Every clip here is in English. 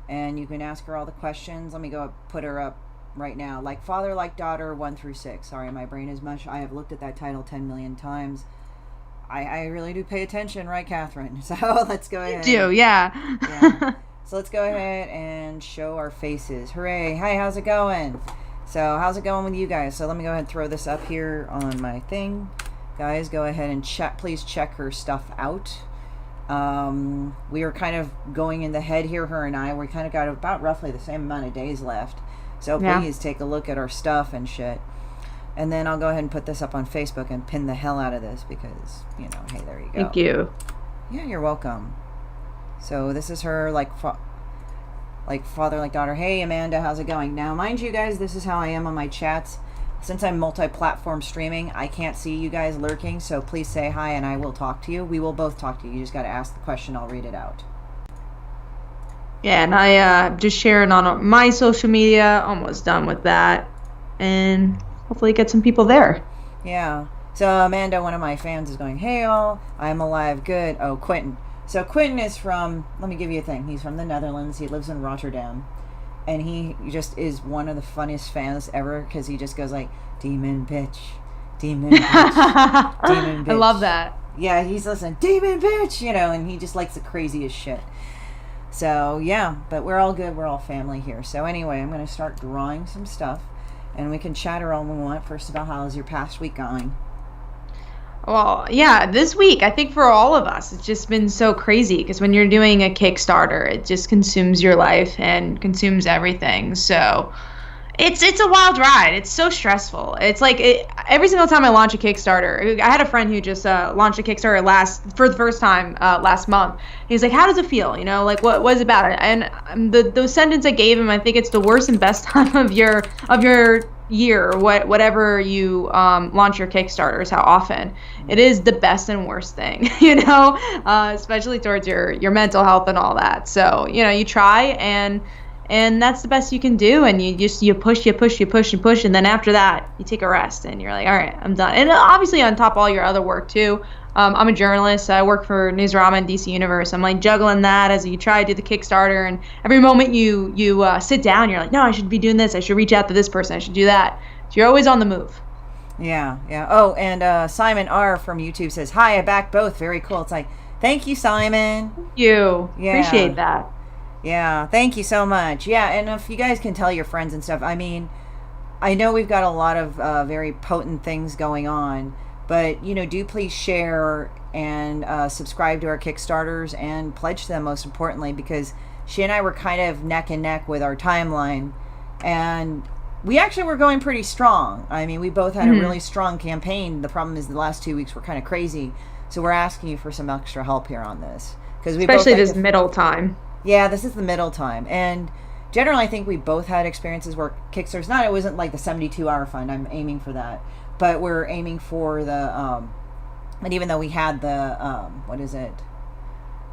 and you can ask her all the questions. Let me go put her up right now. Like Father, Like Daughter, 1 through 6. Sorry, my brain is mush. I have looked at that title 10 million times. I really do pay attention, right, Catherine? So let's go ahead. You do, yeah. Yeah. So let's go ahead and show our faces. Hooray. Hi, how's it going? So how's it going with you guys? So let me go ahead and throw this up here on my thing. Guys, go ahead and please check her stuff out. We are kind of going in the head here, her and I. We kind of got about roughly the same amount of days left. So please take a look at our stuff and shit. And then I'll go ahead and put this up on Facebook and pin the hell out of this because, hey, there you go. Thank you. Yeah, you're welcome. So this is her, like Father, Like Daughter. Hey, Amanda, how's it going? Now, mind you guys, this is how I am on my chats. Since I'm multi-platform streaming, I can't see you guys lurking, so please say hi and I will talk to you. We will both talk to you. You just got to ask the question. I'll read it out. Yeah, and I just sharing on my social media. Almost done with that. And hopefully get some people there. Yeah. So Amanda, one of my fans, is going, hey all, I'm alive, good. Oh, Quentin. So Quentin is from, let me give you a thing. He's from the Netherlands. He lives in Rotterdam. And he just is one of the funniest fans ever because he just goes like, demon bitch, demon bitch, demon bitch. I love that. Yeah, he's listening, demon bitch, and he just likes the craziest shit. So, yeah, but we're all good. We're all family here. So anyway, I'm going to start drawing some stuff. And we can chatter all we want. First of all, how's your past week going? Well, yeah, this week, I think for all of us, it's just been so crazy because when you're doing a Kickstarter, it just consumes your life and consumes everything. So it's a wild ride. It's so stressful. It's like every single time I launch a Kickstarter, I had a friend who just launched a Kickstarter for the first time last month. He's like, how does it feel? Like what was it about? And the sentence I gave him, I think it's the worst and best time of your year, whatever you launch your Kickstarters, how often it is the best and worst thing, especially towards your mental health and all that. So you try and that's the best you can do, and you push, and then after that you take a rest and you're like, all right, I'm done. And obviously on top of all your other work too, I'm a journalist. I work for Newsarama and DC Universe. I'm like juggling that as you try to do the Kickstarter, and every moment you sit down, you're like, no, I should be doing this. I should reach out to this person. I should do that. So you're always on the move. Yeah. Oh, and Simon R. from YouTube says, hi, I back both. Very cool. It's like, thank you, Simon. Thank you. Yeah. Appreciate that. Yeah, thank you so much. Yeah, and if you guys can tell your friends and stuff, I mean, I know we've got a lot of very potent things going on, but, do please share and subscribe to our Kickstarters and pledge to them, most importantly, because she and I were kind of neck and neck with our timeline, and we actually were going pretty strong. I mean, we both had a really strong campaign. The problem is the last 2 weeks were kind of crazy, so we're asking you for some extra help here on this. Especially this middle time. Yeah, this is the middle time. And generally, I think we both had experiences where Kickstarter's it wasn't like the 72-hour fund. I'm aiming for that. But we're aiming for the, and even though we had the,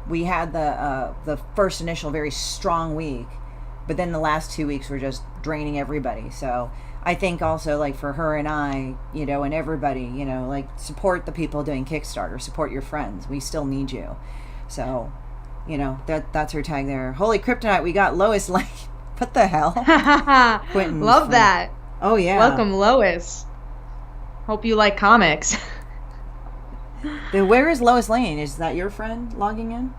we had the first initial very strong week, but then the last 2 weeks were just draining everybody. So I think also, like, for her and I, and everybody, like, support the people doing Kickstarter, support your friends. We still need you. So... that's her tag there. Holy Kryptonite, we got Lois Lane. What the hell? Quentin. Love that. Oh, yeah. Welcome, Lois. Hope you like comics. Where is Lois Lane? Is that your friend logging in?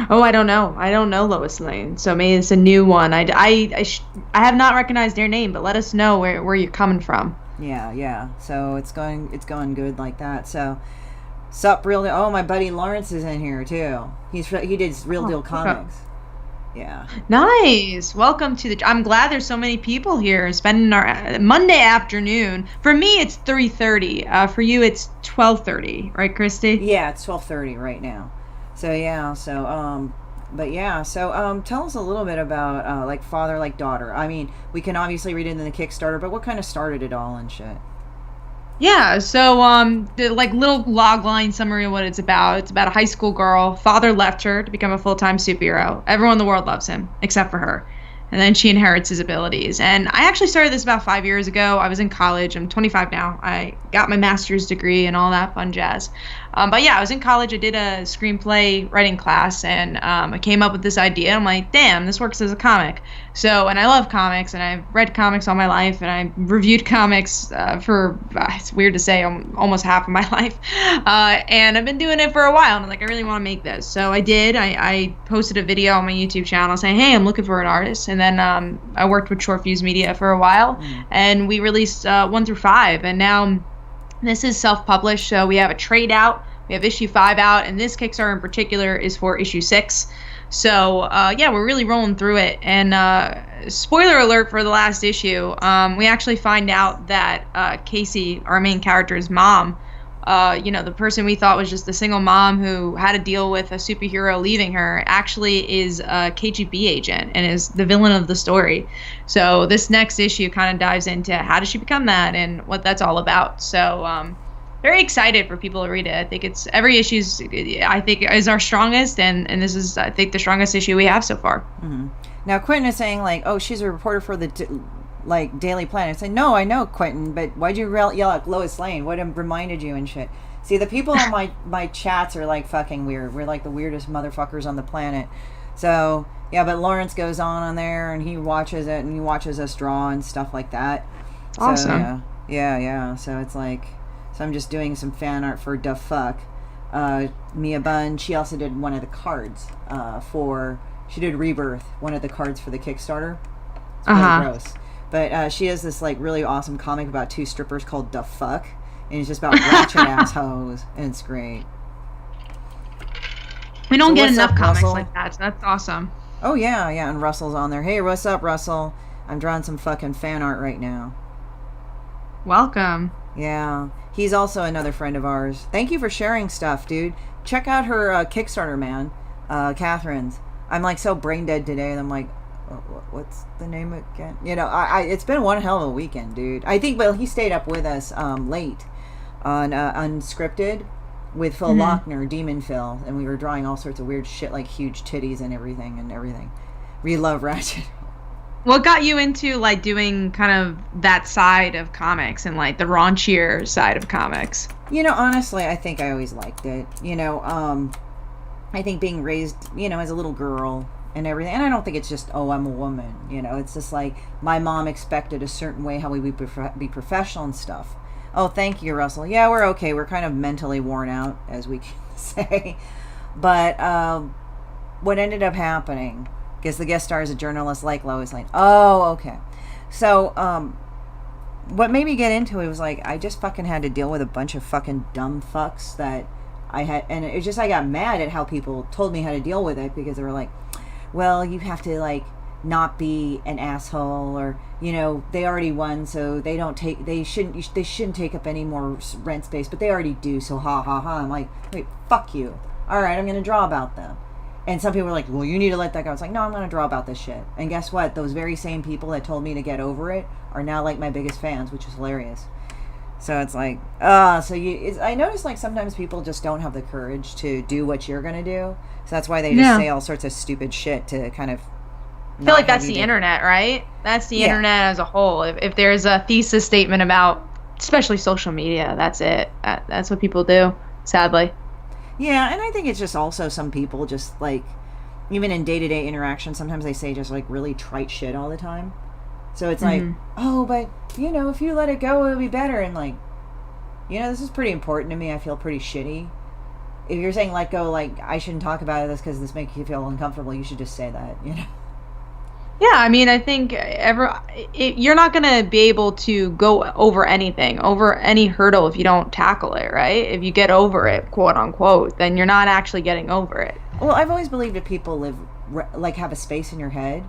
Oh, I don't know. I don't know Lois Lane. So maybe it's a new one. I have not recognized their name, but let us know where you're coming from. Yeah. So it's going good like that. So... Sup, Real Deal. Oh, my buddy Lawrence is in here too. He did Real Deal Comics. Okay. Yeah. Nice. Welcome to I'm glad there's so many people here spending our Monday afternoon. For me, it's 3:30. For you, it's 12:30, right, Christy? Yeah, it's 12:30 right now. So yeah. So tell us a little bit about like Father, Like Daughter. I mean, we can obviously read it in the Kickstarter, but what kind of started it all and shit? Yeah, so the little log line summary of what it's about. It's about a high school girl. Father left her to become a full-time superhero. Everyone in the world loves him, except for her. And then she inherits his abilities. And I actually started this about 5 years ago. I was in college. I'm 25 now. I got my master's degree and all that fun jazz. But yeah, I was in college. I did a screenplay writing class, and I came up with this idea. I'm like, damn, this works as a comic. So, and I love comics, and I've read comics all my life, and I reviewed comics for, it's weird to say, almost half of my life. And I've been doing it for a while, and I'm like, I really want to make this. So I did. I posted a video on my YouTube channel saying, hey, I'm looking for an artist. And then I worked with Short Fuse Media for a while, and we released 1 through 5. And now this is self-published, so we have a trade out. We have issue 5 out, and this Kickstarter in particular is for issue 6. So, yeah, we're really rolling through it. And spoiler alert for the last issue, we actually find out that Casey, our main character's mom, the person we thought was just a single mom who had to deal with a superhero leaving her, actually is a KGB agent and is the villain of the story. So this next issue kind of dives into how does she become that and what that's all about. So very excited for people to read it. I think it's every issue is our strongest, and this is, I think, the strongest issue we have so far. Mm-hmm. Now Quentin is saying like, oh, she's a reporter for the Daily Planet. I say, no, I know, Quentin, but why'd you yell at Lois Lane? What reminded you and shit? See, the people on my chats are like fucking weird. We're like the weirdest motherfuckers on the planet. So yeah, but Lawrence goes on there and he watches it and he watches us draw and stuff like that. Awesome. So, yeah. So it's like, so I'm just doing some fan art for Da Fuck. Mia Bunn, she also did one of the cards she did Rebirth, one of the cards for the Kickstarter. It's really gross. But she has this like really awesome comic about 2 strippers called Da Fuck, and it's just about ratchet ass hoes, and it's great. We don't get enough comics Russell? like that, so that's awesome. Oh yeah, and Russell's on there. Hey, what's up, Russell? I'm drawing some fucking fan art right now. Welcome. Yeah, he's also another friend of ours. Thank you for sharing stuff, dude. Check out her Kickstarter, man. Catherine's. I'm like so brain dead today, and I'm like, what's the name again? It's been one hell of a weekend, dude. I think, well, he stayed up with us late on Unscripted with Phil Lochner, Demon Phil, and we were drawing all sorts of weird shit like huge titties and everything. We love Ratchet. What got you into like doing kind of that side of comics and like the raunchier side of comics? Honestly, I think I always liked it. I think being raised, as a little girl and everything, and I don't think it's just, oh, I'm a woman. It's just like my mom expected a certain way how we would be professional and stuff. Oh, thank you, Russell. Yeah, we're okay. We're kind of mentally worn out, as we can say. But what ended up happening, because the guest star is a journalist like Lois Lane. Oh, okay. So what made me get into it was like, I just fucking had to deal with a bunch of fucking dumb fucks that I had, and it was just, I got mad at how people told me how to deal with it, because they were like, well, you have to like not be an asshole, or they already won, so they shouldn't take up any more rent space, but they already do, so ha ha ha. I'm like, wait, fuck you. All right, I'm gonna draw about them. And some people were like, well, you need to let that go. I was like, no, I'm gonna draw about this shit. And guess what? Those very same people that told me to get over it are now like my biggest fans, which is hilarious. So it's like, I notice like sometimes people just don't have the courage to do what you're gonna do. So that's why they just say all sorts of stupid shit to kind of. I feel like that's the internet, right? That's the internet as a whole. If there's a thesis statement about, especially social media, that's it. That's what people do, sadly. Yeah, and I think it's just also some people just like, even in day-to-day interaction, sometimes they say just like really trite shit all the time. So it's like, oh, but if you let it go, it'll be better. And like, this is pretty important to me. I feel pretty shitty. If you're saying let go, like I shouldn't talk about this because this makes you feel uncomfortable, you should just say that, Yeah, I mean, I think you're not going to be able to go over anything, over any hurdle if you don't tackle it, right? If you get over it, quote unquote, then you're not actually getting over it. Well, I've always believed if people have a space in your head,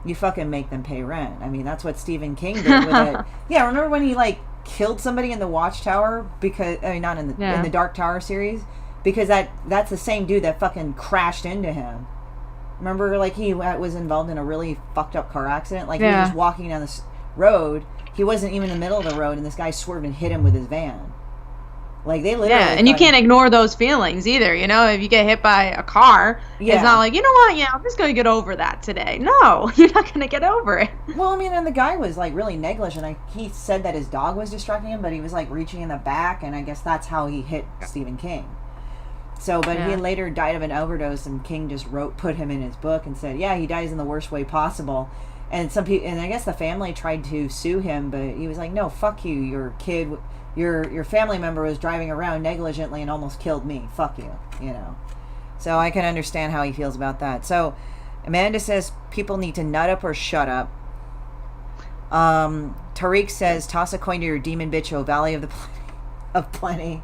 you fucking make them pay rent. I mean, that's what Stephen King did with it. Yeah, remember when he like killed somebody in the Watchtower because, not in the Dark Tower series, because that's the same dude that fucking crashed into him. Remember, like, he was involved in a really fucked up car accident? Like, he was just walking down this road. He wasn't even in the middle of the road, and this guy swerved and hit him with his van. Like, they literally... Yeah, and you can't ignore those feelings either, If you get hit by a car, it's not like, you know what, I'm just going to get over that today. No, you're not going to get over it. Well, I mean, and the guy was, like, really negligent. He said that his dog was distracting him, but he was, like, reaching in the back, and I guess that's how he hit Stephen King. So, but he Yeah. later died of an overdose, and King just put him in his book and said, yeah, he dies in the worst way possible. And some people, and I guess the family tried to sue him, but he was like, no, fuck you, your kid, your family member was driving around negligently and almost killed me. Fuck you, you know. So I can understand how he feels about that. So Amanda says people need to nut up or shut up. Tariq says toss a coin to your demon bitch, O Valley of Plenty.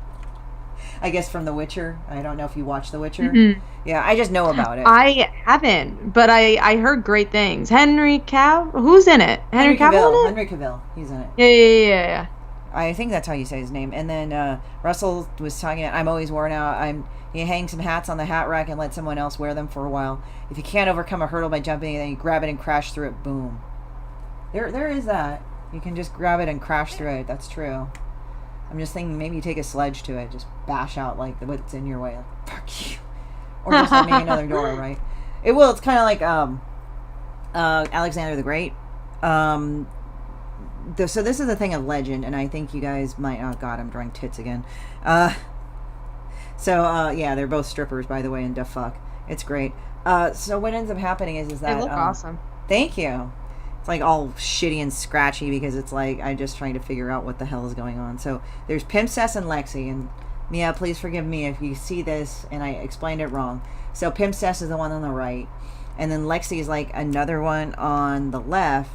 I guess from The Witcher. I don't know if you watch The Witcher. Mm-hmm. Yeah, I just know about it. I haven't, but I heard great things. Henry Cavill? Who's in it? Henry Cavill in it? Henry Cavill. He's in it. Yeah. I think that's how you say his name. And then Russell was talking about, I'm always worn out. You hang some hats on the hat rack and let someone else wear them for a while. If you can't overcome a hurdle by jumping, then you grab it and crash through it. Boom. There is that. You can just grab it and crash through it. That's true. I'm just thinking maybe you take a sledge to it, just bash out like what's in your way, like fuck you, or just like make another door, right? It's kind of like Alexander the Great. So this is a thing of legend, and I think you guys might. Oh God, I'm drawing tits again. Yeah, they're both strippers, by the way, and fuck, it's great. So what ends up happening is that they look awesome. Thank you. It's like all shitty and scratchy because it's like I'm just trying to figure out what the hell is going on. So there's Pimpcess and Lexi, and Mia, please forgive me if you see this and I explained it wrong. So Pimpcess is the one on the right, and then Lexi is like another one on the left,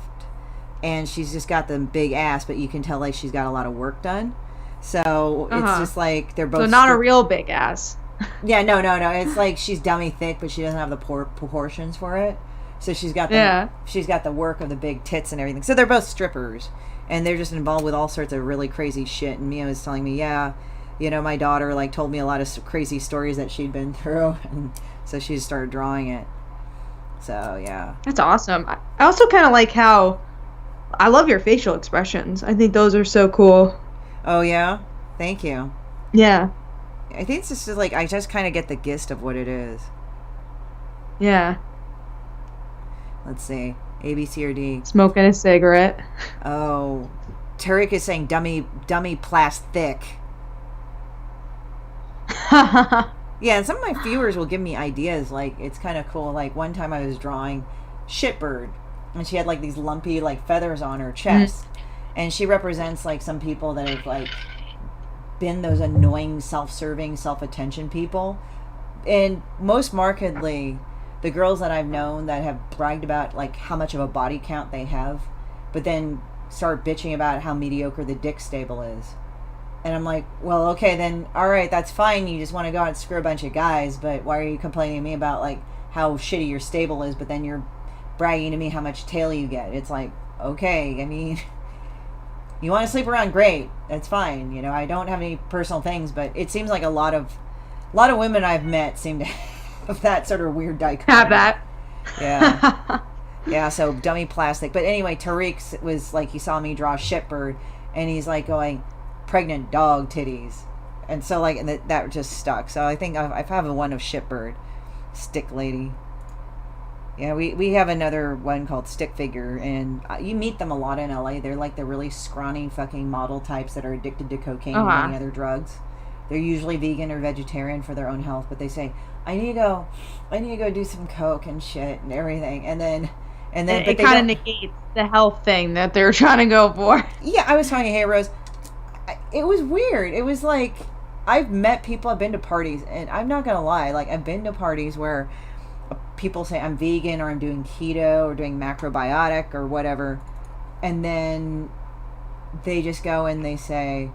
and she's just got the big ass, but you can tell like she's got a lot of work done. So it's just like they're both. So not a real big ass. Yeah, no. It's like she's dummy thick, but she doesn't have the proportions for it. So she's got the work of the big tits and everything. So they're both strippers, and they're just involved with all sorts of really crazy shit. And Mia was telling me, yeah, you know, my daughter like told me a lot of crazy stories that she'd been through, and so she started drawing it. So yeah, that's awesome. I also kind of like how I love your facial expressions. I think those are so cool. Oh yeah, thank you. Yeah, I think it's just like I just kind of get the gist of what it is. Yeah. Let's see. A, B, C, or D. Smoking a cigarette. Oh. Tariq is saying dummy plastic. Yeah, and some of my viewers will give me ideas. Like, it's kind of cool. Like, one time I was drawing Shitbird, and she had, like, these lumpy, like, feathers on her chest. Mm-hmm. And she represents, like, some people that have, like, been those annoying, self-serving, self-attention people. And most markedly, the girls that I've known that have bragged about like how much of a body count they have, but then start bitching about how mediocre the dick stable is. And I'm like, well, okay, then all right, that's fine. You just want to go out and screw a bunch of guys, but why are you complaining to me about like how shitty your stable is, but then you're bragging to me how much tail you get? It's like, okay, I mean, you want to sleep around, great, that's fine. You know, I don't have any personal things, but it seems like a lot of women I've met seem to of that sort of weird dichotomy. Have that. Yeah. Yeah, so dummy plastic. But anyway, Tariq was like, he saw me draw Shitbird, and he's like going, pregnant dog titties. And so like, and that just stuck. So I think I have a one of Shitbird. Stick lady. Yeah, we have another one called Stick Figure, and you meet them a lot in LA. They're like the really scrawny fucking model types that are addicted to cocaine and many other drugs. They're usually vegan or vegetarian for their own health, but they say, I need to go do some coke and shit and everything, and then it kind of negates the health thing that they're trying to go for. Yeah, I was talking, hey Rose, it was weird. It was like, I've met people, I've been to parties, and I'm not gonna lie, like I've been to parties where people say I'm vegan or I'm doing keto or doing macrobiotic or whatever, and then they just go and they say,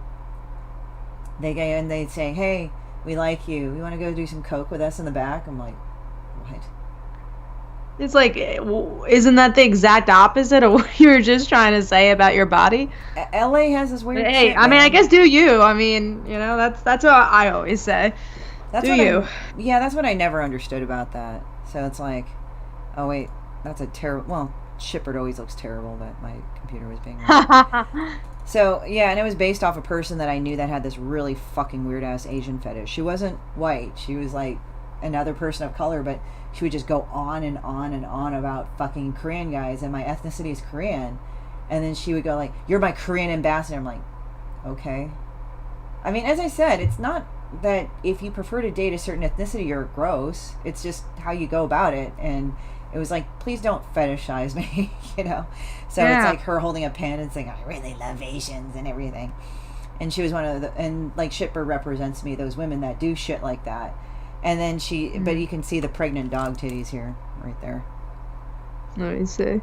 hey, we like you. You want to go do some coke with us in the back? I'm like, what? It's like, isn't that the exact opposite of what you were just trying to say about your body? LA has this weird Hey, shit, I mean, I guess do you. I mean, you know, that's what I always say. That's do you? That's what I never understood about that. So it's like, oh wait, that's a terrible, well, Shitbird always looks terrible, but my computer was being wrong. So, yeah, and it was based off a person that I knew that had this really fucking weird-ass Asian fetish. She wasn't white. She was, like, another person of color, but she would just go on and on and on about fucking Korean guys, and my ethnicity is Korean. And then she would go, like, you're my Korean ambassador. I'm like, okay. I mean, as I said, it's not that if you prefer to date a certain ethnicity, you're gross. It's just how you go about it. And it was like, please don't fetishize me, So Yeah. it's like her holding a pen and saying, I really love Asians and everything. And she was one of and like Shitbird represents me, those women that do shit like that. And then but you can see the pregnant dog titties here, right there. Let me see.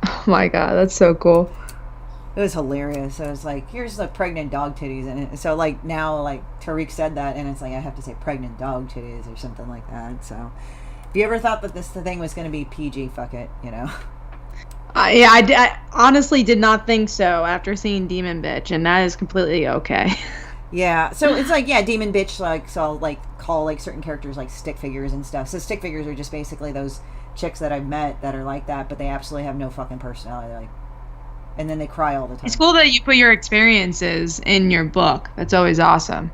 Oh my God, that's so cool. It was hilarious. I was like, here's the pregnant dog titties. And so like now, like Tariq said that, and it's like, I have to say pregnant dog titties or something like that. So if you ever thought that the thing was going to be PG, fuck it, Yeah, I honestly did not think so after seeing Demon Bitch, and that is completely okay. Yeah, so it's like, yeah, demon bitch, like, so I'll like call like certain characters like stick figures and stuff. So stick figures are just basically those chicks that I've met that are like that, but they absolutely have no fucking personality, like, and then they cry all the time. It's cool that you put your experiences in your book. That's always awesome.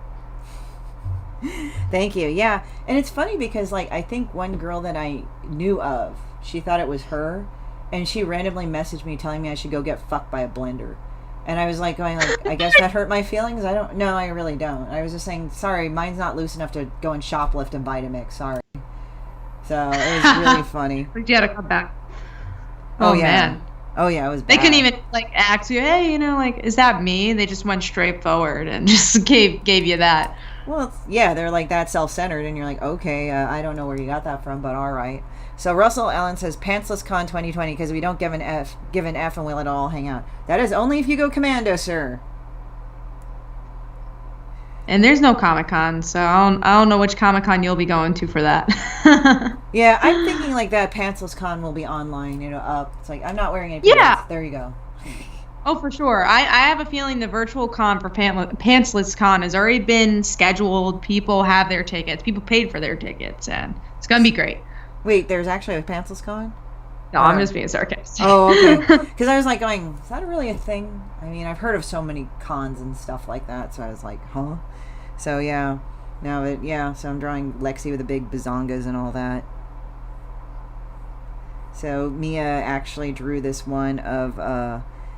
Thank you. Yeah, and it's funny because like I think one girl that I knew of, she thought it was her, and she randomly messaged me telling me I should go get fucked by a blender. And I was like going like, I guess that hurt my feelings. No, I really don't. I was just saying, sorry, mine's not loose enough to go and shoplift and Vitamix. Sorry. So it was really funny. You had to come back. Oh yeah. Man. Oh yeah, it was bad. They couldn't even like ask you, hey, like, is that me? They just went straight forward and just gave you that. Well, they're like that self-centered, and you're like, okay, I don't know where you got that from, but all right. So Russell Allen says Pantsless Con 2020 because we don't give an F and we'll let it all hang out. That is only if you go commando, sir. And there's no Comic-Con, so I don't know which Comic-Con you'll be going to for that. Yeah, I'm thinking like that Pantsless Con will be online, up. It's like, I'm not wearing any pants. Yeah. There you go. Oh, for sure. I have a feeling the virtual con for Pantsless Con has already been scheduled. People have their tickets. People paid for their tickets, and it's going to be great. Wait, there's actually a Pantsless Con? No, I'm just being sarcastic. Oh, okay. Because I was like going, is that really a thing? I mean, I've heard of so many cons and stuff like that, so I was like, huh? So, yeah. No, but yeah, so I'm drawing Lexi with the big bazongas and all that. So Mia actually drew this one of,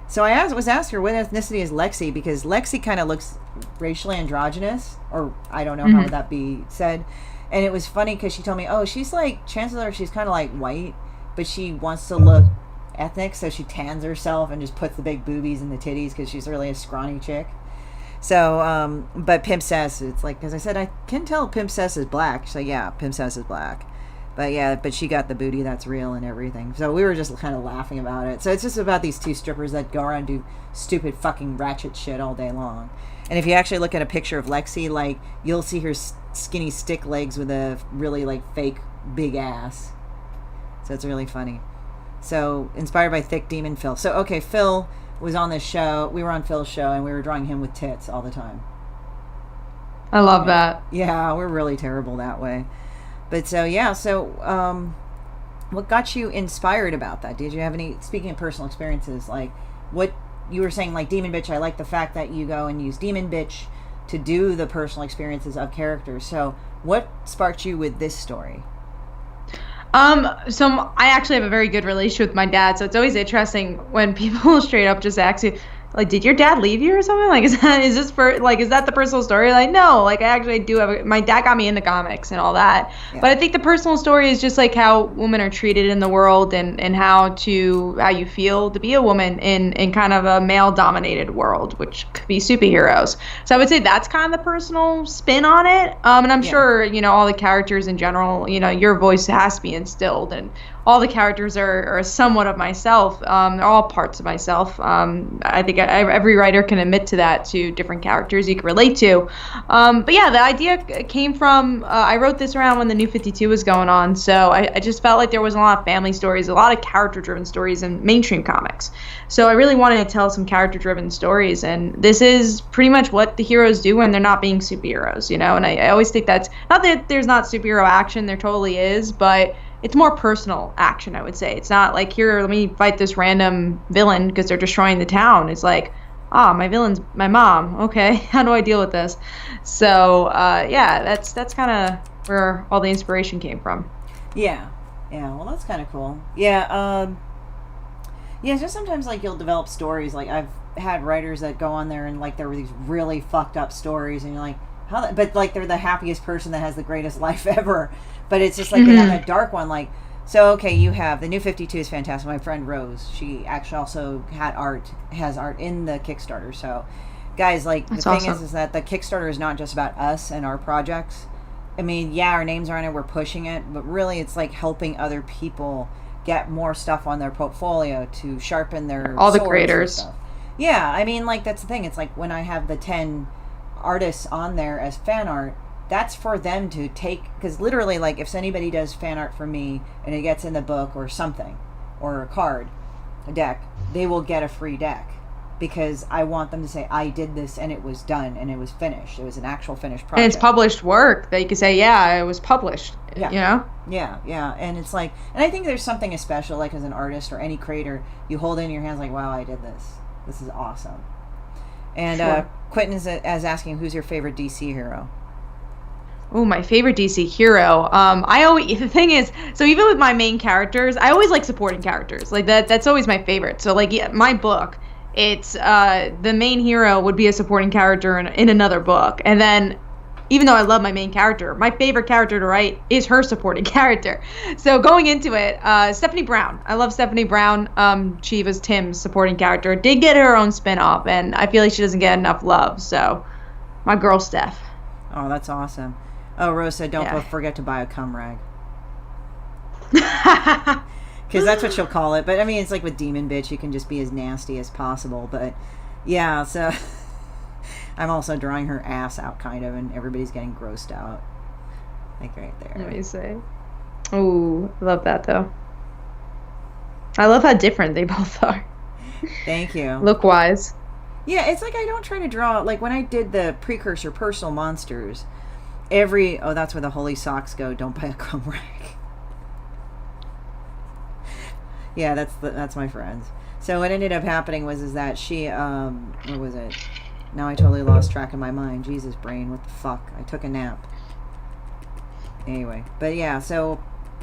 so I was asked her what ethnicity is Lexi, because Lexi kind of looks racially androgynous, or I don't know how would that be said. And it was funny because she told me, oh, she's like, chances are she's kind of like white, but she wants to look ethnic, so she tans herself and just puts the big boobies and the titties because she's really a scrawny chick. So, but Pimp Cess, it's like, because I said, I can tell Pimp Cess is black. She's like, yeah, Pimp Cess is black. But yeah, but she got the booty that's real and everything. So we were just kind of laughing about it. So it's just about these two strippers that go around and do stupid fucking ratchet shit all day long. And if you actually look at a picture of Lexi, like, you'll see her skinny stick legs with a really, like, fake big ass. So it's really funny. So, inspired by Thick Demon Phil. So, okay, Phil was on this show. We were on Phil's show, and we were drawing him with tits all the time. I love that. Yeah, we're really terrible that way. But so, yeah, so, what got you inspired about that? Did you have any, speaking of personal experiences, like, what you were saying, like, Demon Bitch, I like the fact that you go and use Demon Bitch to do the personal experiences of characters. So, what sparked you with this story? So I actually have a very good relationship with my dad, so it's always interesting when people straight up just ask you, like, did your dad leave you or something? Like, is that the personal story? Like, no, like, I actually do have my dad got me into comics and all that. Yeah. But I think the personal story is just like how women are treated in the world and how you feel to be a woman in kind of a male dominated world, which could be superheroes. So I would say that's kind of the personal spin on it. And I'm sure, all the characters in general, your voice has to be instilled, and all the characters are somewhat of myself. They're all parts of myself. I think every writer can admit to that, to different characters you can relate to. But yeah, the idea came from, I wrote this around when the New 52 was going on. So I just felt like there was a lot of family stories, a lot of character-driven stories in mainstream comics. So I really wanted to tell some character-driven stories. And this is pretty much what the heroes do when they're not being superheroes, And I always think that's, not that there's not superhero action, there totally is, but it's more personal action, I would say. It's not like, here, let me fight this random villain because they're destroying the town. It's like, my villain's my mom. Okay, how do I deal with this? So, that's kind of where all the inspiration came from. Yeah, well, that's kind of cool. Yeah, just sometimes, like, you'll develop stories. Like, had writers that go on there and like there were these really fucked up stories, and you're like, how? But like they're the happiest person that has the greatest life ever. But it's just like they have that dark one, like. So okay, you have the New 52 is fantastic. My friend Rose, she actually also has art in the Kickstarter. So, guys, like That's the thing awesome. is that the Kickstarter is not just about us and our projects. I mean, yeah, our names are on it, we're pushing it, but really, it's like helping other people get more stuff on their portfolio to sharpen their All the swords and creators. stuff. Yeah, I mean, like that's the thing. It's like when I have the 10 artists on there as fan art, that's for them to take, because literally, like if anybody does fan art for me and it gets in the book or something, or a card, a deck, they will get a free deck, because I want them to say I did this and it was done and it was finished. It was an actual finished project. And it's published work that you can say, yeah, it was published. Yeah. You know? Yeah, and it's like, and I think there's something special, like as an artist or any creator, you hold it in your hands like, wow, I did this. This is awesome. And Sure. Quentin is asking, who's your favorite DC hero? Oh, my favorite DC hero. I always the thing is, so even with my main characters, I always like supporting characters. Like that's always my favorite. So like yeah, my book, it's the main hero would be a supporting character in another book. And then even though I love my main character, my favorite character to write is her supporting character. So going into it, Stephanie Brown. I love Stephanie Brown. She was Tim's supporting character. Did get her own spin-off, and I feel like she doesn't get enough love. So my girl Steph. Oh, that's awesome. Oh, Rose said, don't Yeah. forget to buy a cum rag. Because that's what she'll call it. But, I mean, it's like with Demon Bitch, you can just be as nasty as possible. But, yeah, so I'm also drawing her ass out, kind of, and everybody's getting grossed out. Like, right there. Let me see. Oh, I love that, though. I love how different they both are. Thank you. Look-wise. Yeah, it's like I don't try to draw... Like, when I did the precursor personal monsters... Oh, that's where the holy socks go. Don't buy a cum rag. Yeah, that's my friends. So what ended up happening was that she what was it? Now I totally lost track of my mind. Jesus, brain, what the fuck? I took a nap. Anyway, but yeah,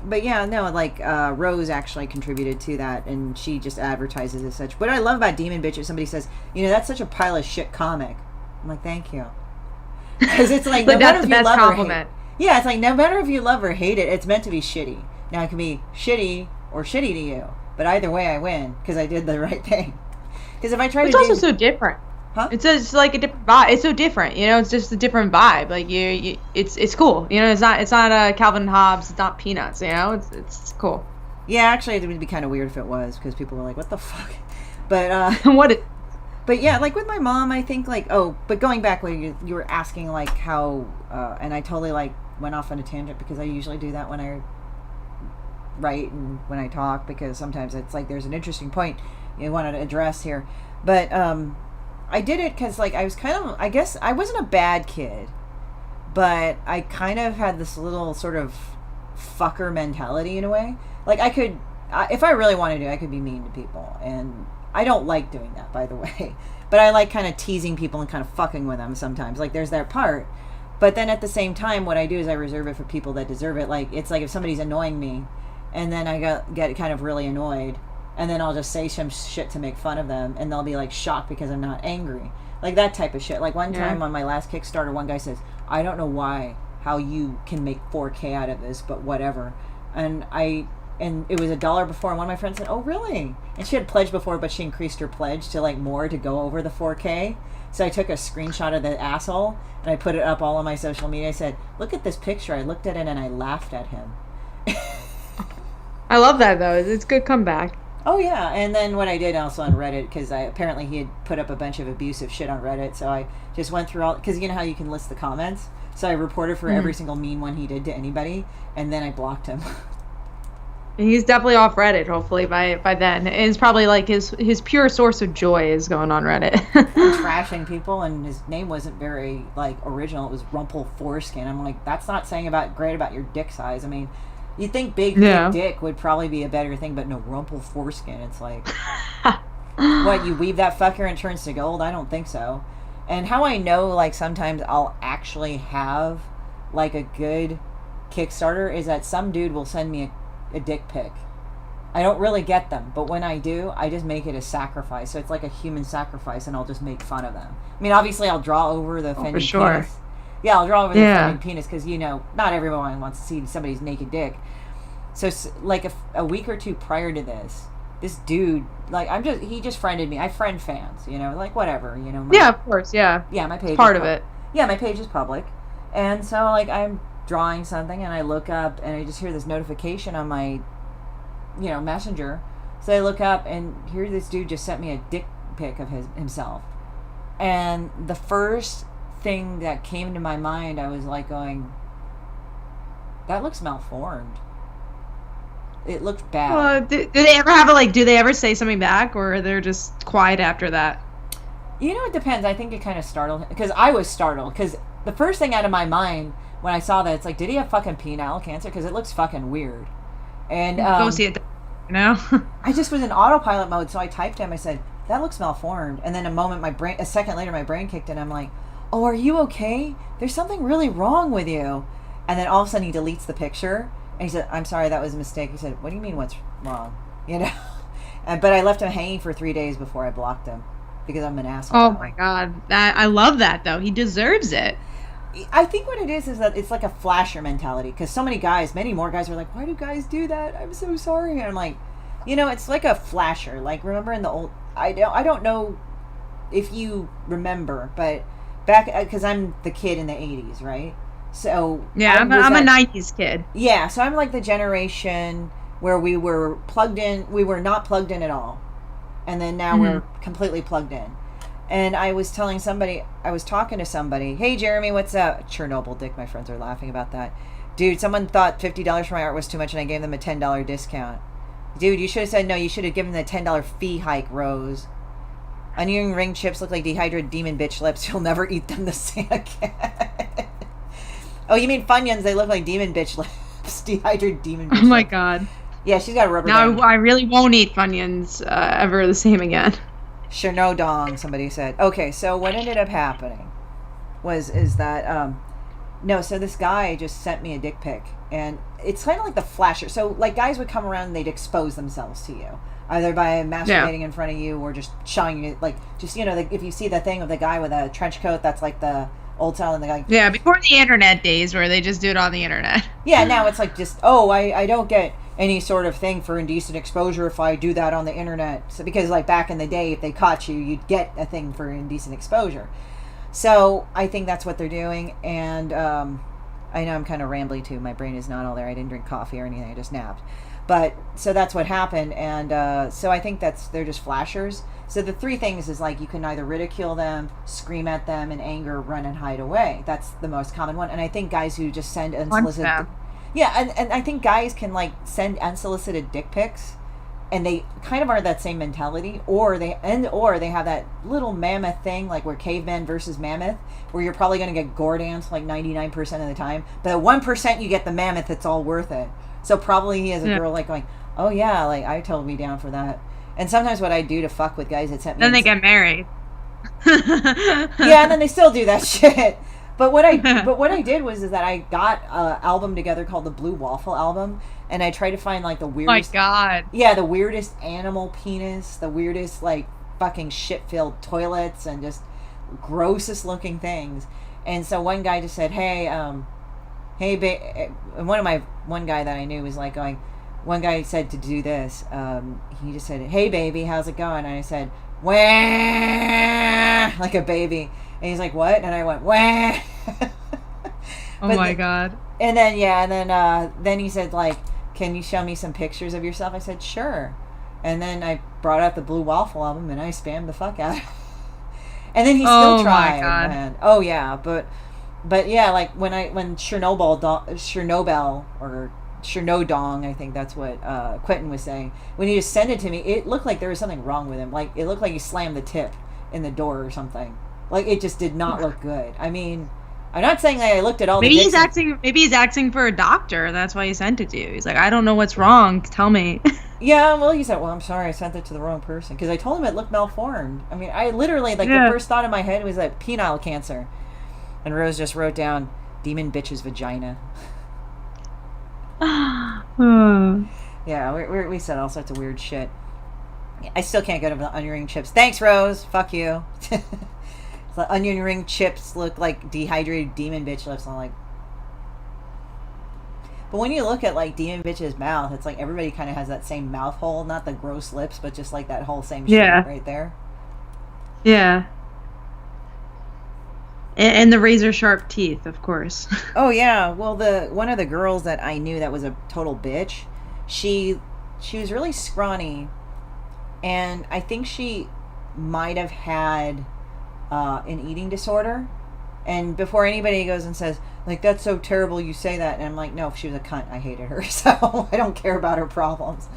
no, like Rose actually contributed to that, and she just advertises as such. What I love about Demon Bitch is somebody says, that's such a pile of shit comic. I'm like, thank you. Because it's like, But no matter that's if the you best love compliment. or hate. Yeah, it's like, no matter if you love or hate it, it's meant to be shitty. Now, it can be shitty or shitty to you. But either way, I win, because I did the right thing. Because if I try It's to also do... so different. Huh? It's just like a different vibe. It's so different, it's just a different vibe. Like it's cool. It's not Calvin and Hobbes. It's not Peanuts. It's cool. Yeah, actually, it would be kind of weird if it was, because people were like, what the fuck? But, But yeah, like with my mom, I think like, but going back when you were asking like how, and I totally like went off on a tangent, because I usually do that when I write and when I talk, because sometimes it's like there's an interesting point you want to address here. But I did it because like I was kind of, I guess I wasn't a bad kid, but I kind of had this little sort of fucker mentality in a way. Like I could, if I really wanted to, I could be mean to people, and I don't like doing that, by the way. But I like kind of teasing people and kind of fucking with them sometimes. Like, there's that part. But then at the same time, what I do is I reserve it for people that deserve it. Like, it's like if somebody's annoying me, and then I get kind of really annoyed, and then I'll just say some shit to make fun of them, and they'll be, like, shocked because I'm not angry. Like, that type of shit. Like, one time on my last Kickstarter, one guy says, I don't know how you can make 4K out of this, but whatever. And it was $1 before, and one of my friends said, oh, really? And she had pledged before, but she increased her pledge to, like, more to go over the 4K. So I took a screenshot of the asshole, and I put it up all on my social media. I said, look at this picture. I looked at it, and I laughed at him. I love that, though. It's a good comeback. Oh, yeah. And then what I did also on Reddit, because apparently he had put up a bunch of abusive shit on Reddit, so I just went through all, because you know how you can list the comments? So I reported for every single mean one he did to anybody, and then I blocked him. He's definitely off Reddit, hopefully, by then. It's probably like his pure source of joy is going on Reddit. Trashing people, and his name wasn't very, like, original. It was Rumple Foreskin. I'm like, that's not saying great about your dick size. I mean, you'd think big thick dick would probably be a better thing, but no, Rumple Foreskin. It's like, what, you weave that fucker and it turns to gold? I don't think so. And how I know, like, sometimes I'll actually have, like, a good Kickstarter is that some dude will send me a dick pic. I don't really get them, but when I do, I just make it a sacrifice. So it's like a human sacrifice, and I'll just make fun of them. I mean, obviously, I'll draw over the offending for sure. penis. Yeah, I'll draw over the Yeah. offending penis because, not everyone wants to see somebody's naked dick. So, like, a week or two prior to this dude, like, he just friended me. I friend fans, like, whatever, Yeah, of course, yeah. Yeah, my page It's part of it. Yeah, my page is public. And so, like, I'm drawing something, and I look up, and I just hear this notification on my, messenger. So I look up, and here this dude just sent me a dick pic of himself. And the first thing that came to my mind, I was like going, that looks malformed. It looked bad. Do they ever have do they ever say something back, or they're just quiet after that? It depends. I think it kind of startled him, because I was startled, because the first thing out of my mind when I saw that, it's like, did he have fucking penile cancer? Because it looks fucking weird. And go see it now. I just was in autopilot mode, so I typed him. I said, that looks malformed. And then a second later, my brain kicked in. I'm like, oh, are you okay? There's something really wrong with you. And then all of a sudden he deletes the picture. And he said, I'm sorry, that was a mistake. He said, what do you mean what's wrong? But I left him hanging for 3 days before I blocked him, because I'm an asshole. Oh my God. I love that, though. He deserves it. I think what it is that it's like a flasher mentality, because many more guys are like, why do guys do that? I'm so sorry. And I'm like, it's like a flasher. Like, remember in the old, I don't know if you remember, but back, because I'm the kid in the 80s, right? So yeah, I'm a 90s kid. Yeah, so I'm like the generation where we were plugged in. We were not plugged in at all, and then now we're completely plugged in. And I was talking to somebody, hey Jeremy, what's up? Chernobyl dick, my friends are laughing about that. Dude, someone thought $50 for my art was too much, and I gave them a $10 discount. Dude, you should have said no. You should have given them a $10 fee hike, Rose. Onion ring chips look like dehydrated demon bitch lips. You'll never eat them the same again. Oh, you mean Funyuns? They look like demon bitch lips. Dehydrated demon bitch lips. Oh my God. Yeah, she's got a rubber Now band. I really won't eat Funyuns ever the same again. Sure, no dong, somebody said. Okay, so what ended up happening is that so this guy just sent me a dick pic, and it's kind of like the flasher. So like guys would come around and they'd expose themselves to you, either by masturbating in front of you or just showing you, like, just if you see the thing of the guy with a trench coat, that's like the old style, and the guy. Yeah, before the internet days where they just do it on the internet. Yeah, now it's like just I don't get any sort of thing for indecent exposure if I do that on the internet. So because like back in the day, if they caught you, you'd get a thing for indecent exposure. So I think that's what they're doing. And I know I'm kind of rambly too. My brain is not all there. I didn't drink coffee or anything. I just napped. But so that's what happened. And so I think they're just flashers. So the three things is like you can either ridicule them, scream at them in anger, run and hide away. That's the most common one. And I think guys who just send unsolicited... Yeah, and I think guys can like send unsolicited dick pics, and they kind of are that same mentality, or they have that little mammoth thing, like we're caveman versus mammoth, where you're probably going to get gore danced like 99% of the time, but at 1% you get the mammoth, it's all worth it. So probably he has a girl like going, oh yeah, like I totally be down for that. And sometimes what I do to fuck with guys that sent me... Then they get married. Yeah, and then they still do that shit. But what I did was that I got an album together called the Blue Waffle Album, and I tried to find like the weirdest... My God. Yeah, the weirdest animal penis, the weirdest like fucking shit-filled toilets, and just grossest looking things. And so one guy just said, hey, one guy that I knew was like going... One guy said to do this. He just said, hey baby, how's it going? And I said, wah, like a baby. And he's like, what? And I went, wah. Oh my God. And then, then he said, like, can you show me some pictures of yourself? I said, sure. And then I brought out the Blue Waffle Album, and I spammed the fuck out of it. And then he still tried. My God. Man. Oh, yeah. But yeah, like, when Chernobyl, or Chernodong, I think that's what Quentin was saying. When he just sent it to me, it looked like there was something wrong with him. Like, it looked like he slammed the tip in the door or something. Like, it just did not look good. I mean, I'm not saying that I looked at all maybe the maybe he's acting for a doctor, and that's why he sent it to you. He's like, I don't know what's wrong. Tell me. Yeah, well, he said, well, I'm sorry, I sent it to the wrong person. Because I told him it looked malformed. I mean, I literally, like, the first thought in my head was, like, penile cancer. And Rose just wrote down, demon bitch's vagina. Yeah, we said all sorts of weird shit. I still can't get over the onion ring chips. Thanks, Rose. Fuck you. The onion ring chips look like dehydrated demon bitch lips. I'm like, but when you look at like demon bitch's mouth, it's like everybody kind of has that same mouth hole, not the gross lips, but just like that whole same shape right there. Yeah. And the razor sharp teeth, of course. Oh yeah. Well, one of the girls that I knew that was a total bitch, she was really scrawny, and I think she might have had an eating disorder. And before anybody goes and says, like, that's so terrible you say that, and I'm like, no, if she was a cunt, I hated her, so I don't care about her problems.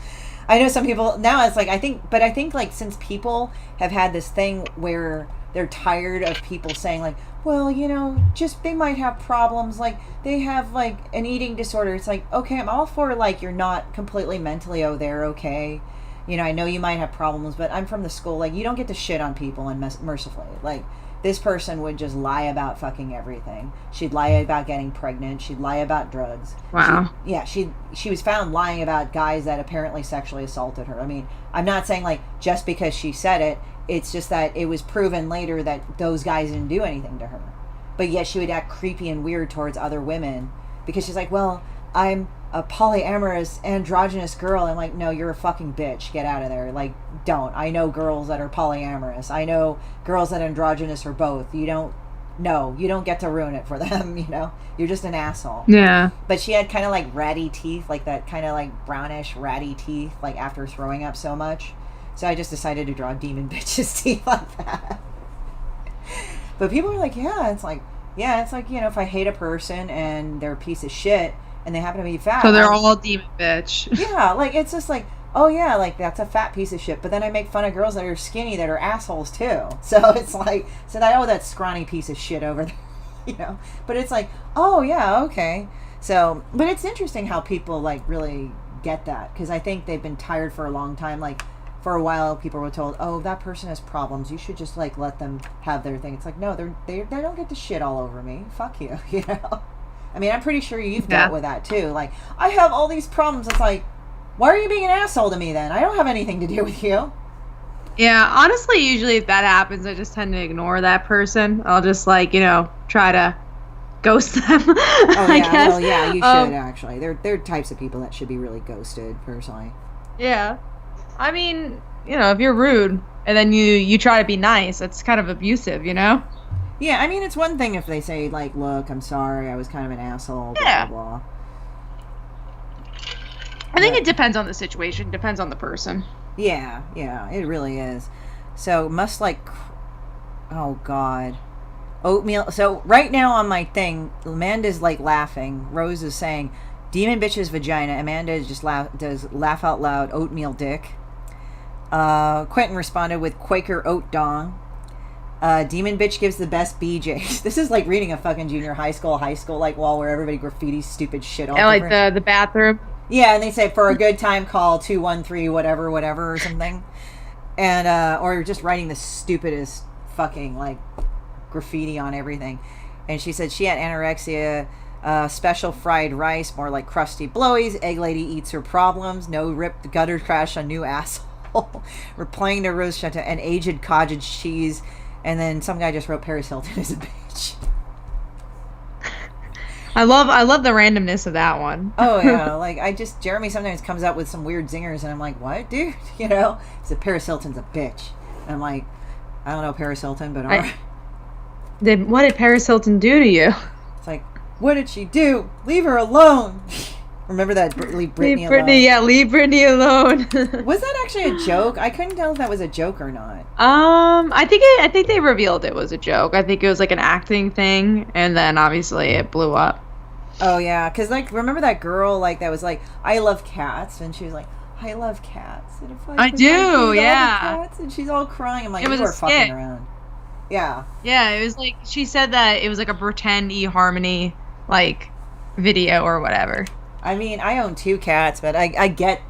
I know some people, now it's like, I think like since people have had this thing where they're tired of people saying like, well, you know, just they might have problems, like they have like an eating disorder. It's like, okay, I'm all for like you're not completely mentally they're okay. You know, I know you might have problems, but I'm from the school, like you don't get to shit on people and mercifully. Like this person would just lie about fucking everything. She'd lie about getting pregnant. She'd lie about drugs. Wow. She was found lying about guys that apparently sexually assaulted her. I mean, I'm not saying like just because she said it. It's just that it was proven later that those guys didn't do anything to her. But yet she would act creepy and weird towards other women because she's like, well, I'm a polyamorous, androgynous girl. I'm like, no, you're a fucking bitch. Get out of there. Like, don't. I know girls that are polyamorous. I know girls that are androgynous or both. You don't get to ruin it for them, you know? You're just an asshole. Yeah. But she had kind of like ratty teeth, like that kind of like brownish ratty teeth, like after throwing up so much. So I just decided to draw demon bitch's teeth like that. But people are like, it's like, you know, if I hate a person and they're a piece of shit and they happen to be fat. So they're all demon bitch. Yeah, like it's just like, oh yeah, like that's a fat piece of shit. But then I make fun of girls that are skinny that are assholes too. So it's like, that scrawny piece of shit over there, you know. But it's like, oh yeah, okay. So, but it's interesting how people like really get that, because I think they've been tired for a long time. Like for a while, people were told, oh, that person has problems. You should just like let them have their thing. It's like, no, they don't get to shit all over me. Fuck you, you know. I mean, I'm pretty sure you've dealt with that too. Like, I have all these problems. It's like, why are you being an asshole to me then? I don't have anything to do with you. Yeah, honestly, usually if that happens, I just tend to ignore that person. I'll just like, you know, try to ghost them. Oh yeah, I guess. well yeah, you should actually. They're types of people that should be really ghosted, personally. Yeah. I mean, you know, if you're rude and then you try to be nice, that's kind of abusive, you know? Yeah, I mean, it's one thing if they say, like, look, I'm sorry, I was kind of an asshole, blah, blah, blah. I think it depends on the situation, depends on the person. Yeah, it really is. So, oh, God. Oatmeal. So, right now on my thing, Amanda's, like, laughing. Rose is saying, demon bitch's vagina. Amanda just does laugh out loud, oatmeal dick. Quentin responded with Quaker oat dong. Demon bitch gives the best BJs. This is like reading a fucking junior high school like wall where everybody graffitis stupid shit all over. Like the bathroom. Yeah, and they say for a good time call 213 whatever or something. And or just writing the stupidest fucking like graffiti on everything. And she said she had anorexia, special fried rice, more like crusty blowies, egg lady eats her problems, no ripped gutter crash on new asshole. Replying to Rose Shanta, an aged cottage cheese. And then some guy just wrote Paris Hilton is a bitch. I love the randomness of that one. Oh yeah, like Jeremy sometimes comes out with some weird zingers and I'm like, what, dude? You know? He said Paris Hilton's a bitch. And I'm like, I don't know Paris Hilton, but alright. What did Paris Hilton do to you? It's like, what did she do? Leave her alone. Remember that? Leave Britney alone. Yeah, leave Britney alone. Was that actually a joke? I couldn't tell if that was a joke or not. I think they revealed it was a joke. I think it was like an acting thing, and then obviously it blew up. Oh yeah, because like remember that girl like that was like, I love cats, and she was like, I love cats, and if I do, yeah. Cats, and she's all crying. I'm like, it was you a are fucking around. Yeah. Yeah, it was like she said that it was like a pretend eHarmony like video or whatever. I mean, I own 2 cats, but I get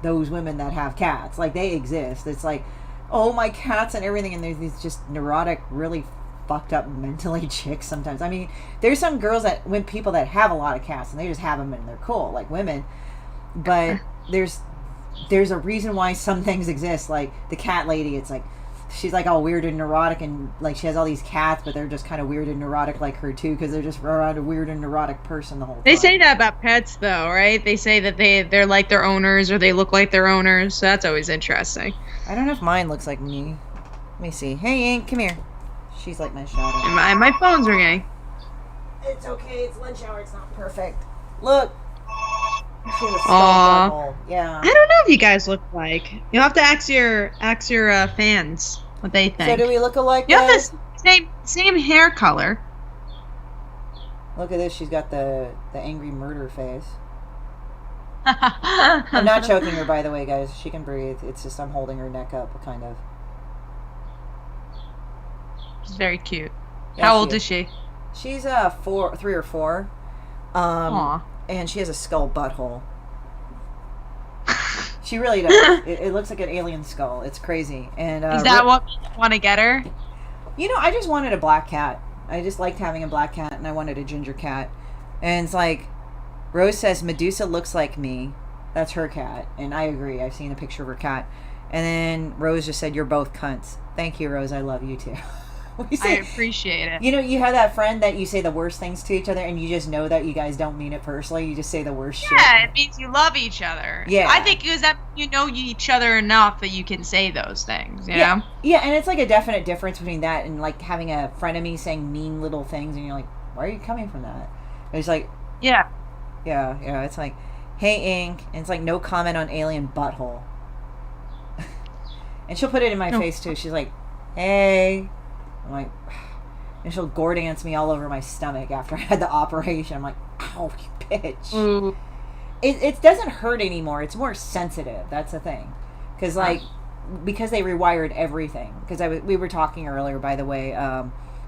those women that have cats. Like, they exist. It's like, oh, my cats and everything, and there's these just neurotic, really fucked up mentally chicks sometimes. I mean, there's some girls when people that have a lot of cats, and they just have them and they're cool, like women. But there's there's a reason why some things exist. Like the cat lady, it's like she's like all weird and neurotic, and like she has all these cats, but they're just kind of weird and neurotic like her too, because they're just around a weird and neurotic person the whole time. They say that about pets, though, right? They say that they're like their owners, or they look like their owners. So that's always interesting. I don't know if mine looks like me. Let me see. Hey, Ink, come here. She's like my shadow. And my phone's ringing. It's okay. It's lunch hour. It's not perfect. Look. She's a skull. Yeah. I don't know if you guys look like. You'll have to ask your fans what they think. So do we look alike? You have this same hair color. Look at this. She's got the angry murder face. I'm not choking her, by the way, guys. She can breathe. It's just I'm holding her neck up, kind of. She's very cute. Yeah, How old is she? She's 3 or 4. Aww. And she has a skull butthole. She really does. It looks like an alien skull. It's crazy. And is that what you want to get her? You know, I just wanted a black cat. I just liked having a black cat, and I wanted a ginger cat. And it's like, Rose says, Medusa looks like me. That's her cat. And I agree. I've seen a picture of her cat. And then Rose just said, you're both cunts. Thank you, Rose. I love you too. I appreciate it. You know, you have that friend that you say the worst things to each other, and you just know that you guys don't mean it personally. You just say the worst shit. Yeah, it means you love each other. Yeah. I think because that you know each other enough that you can say those things, you know? Yeah, and it's like a definite difference between that and like having a frenemy saying mean little things, and you're like, why are you coming from that? And it's like, yeah, it's like, hey, Ink, and it's like, no comment on alien butthole. And she'll put it in my face too. She's like, hey. I'm like, and she'll gore dance me all over my stomach after I had the operation. I'm like, ow, you bitch. Ooh. It doesn't hurt anymore. It's more sensitive. That's the thing. Because because they rewired everything. Because we were talking earlier, by the way,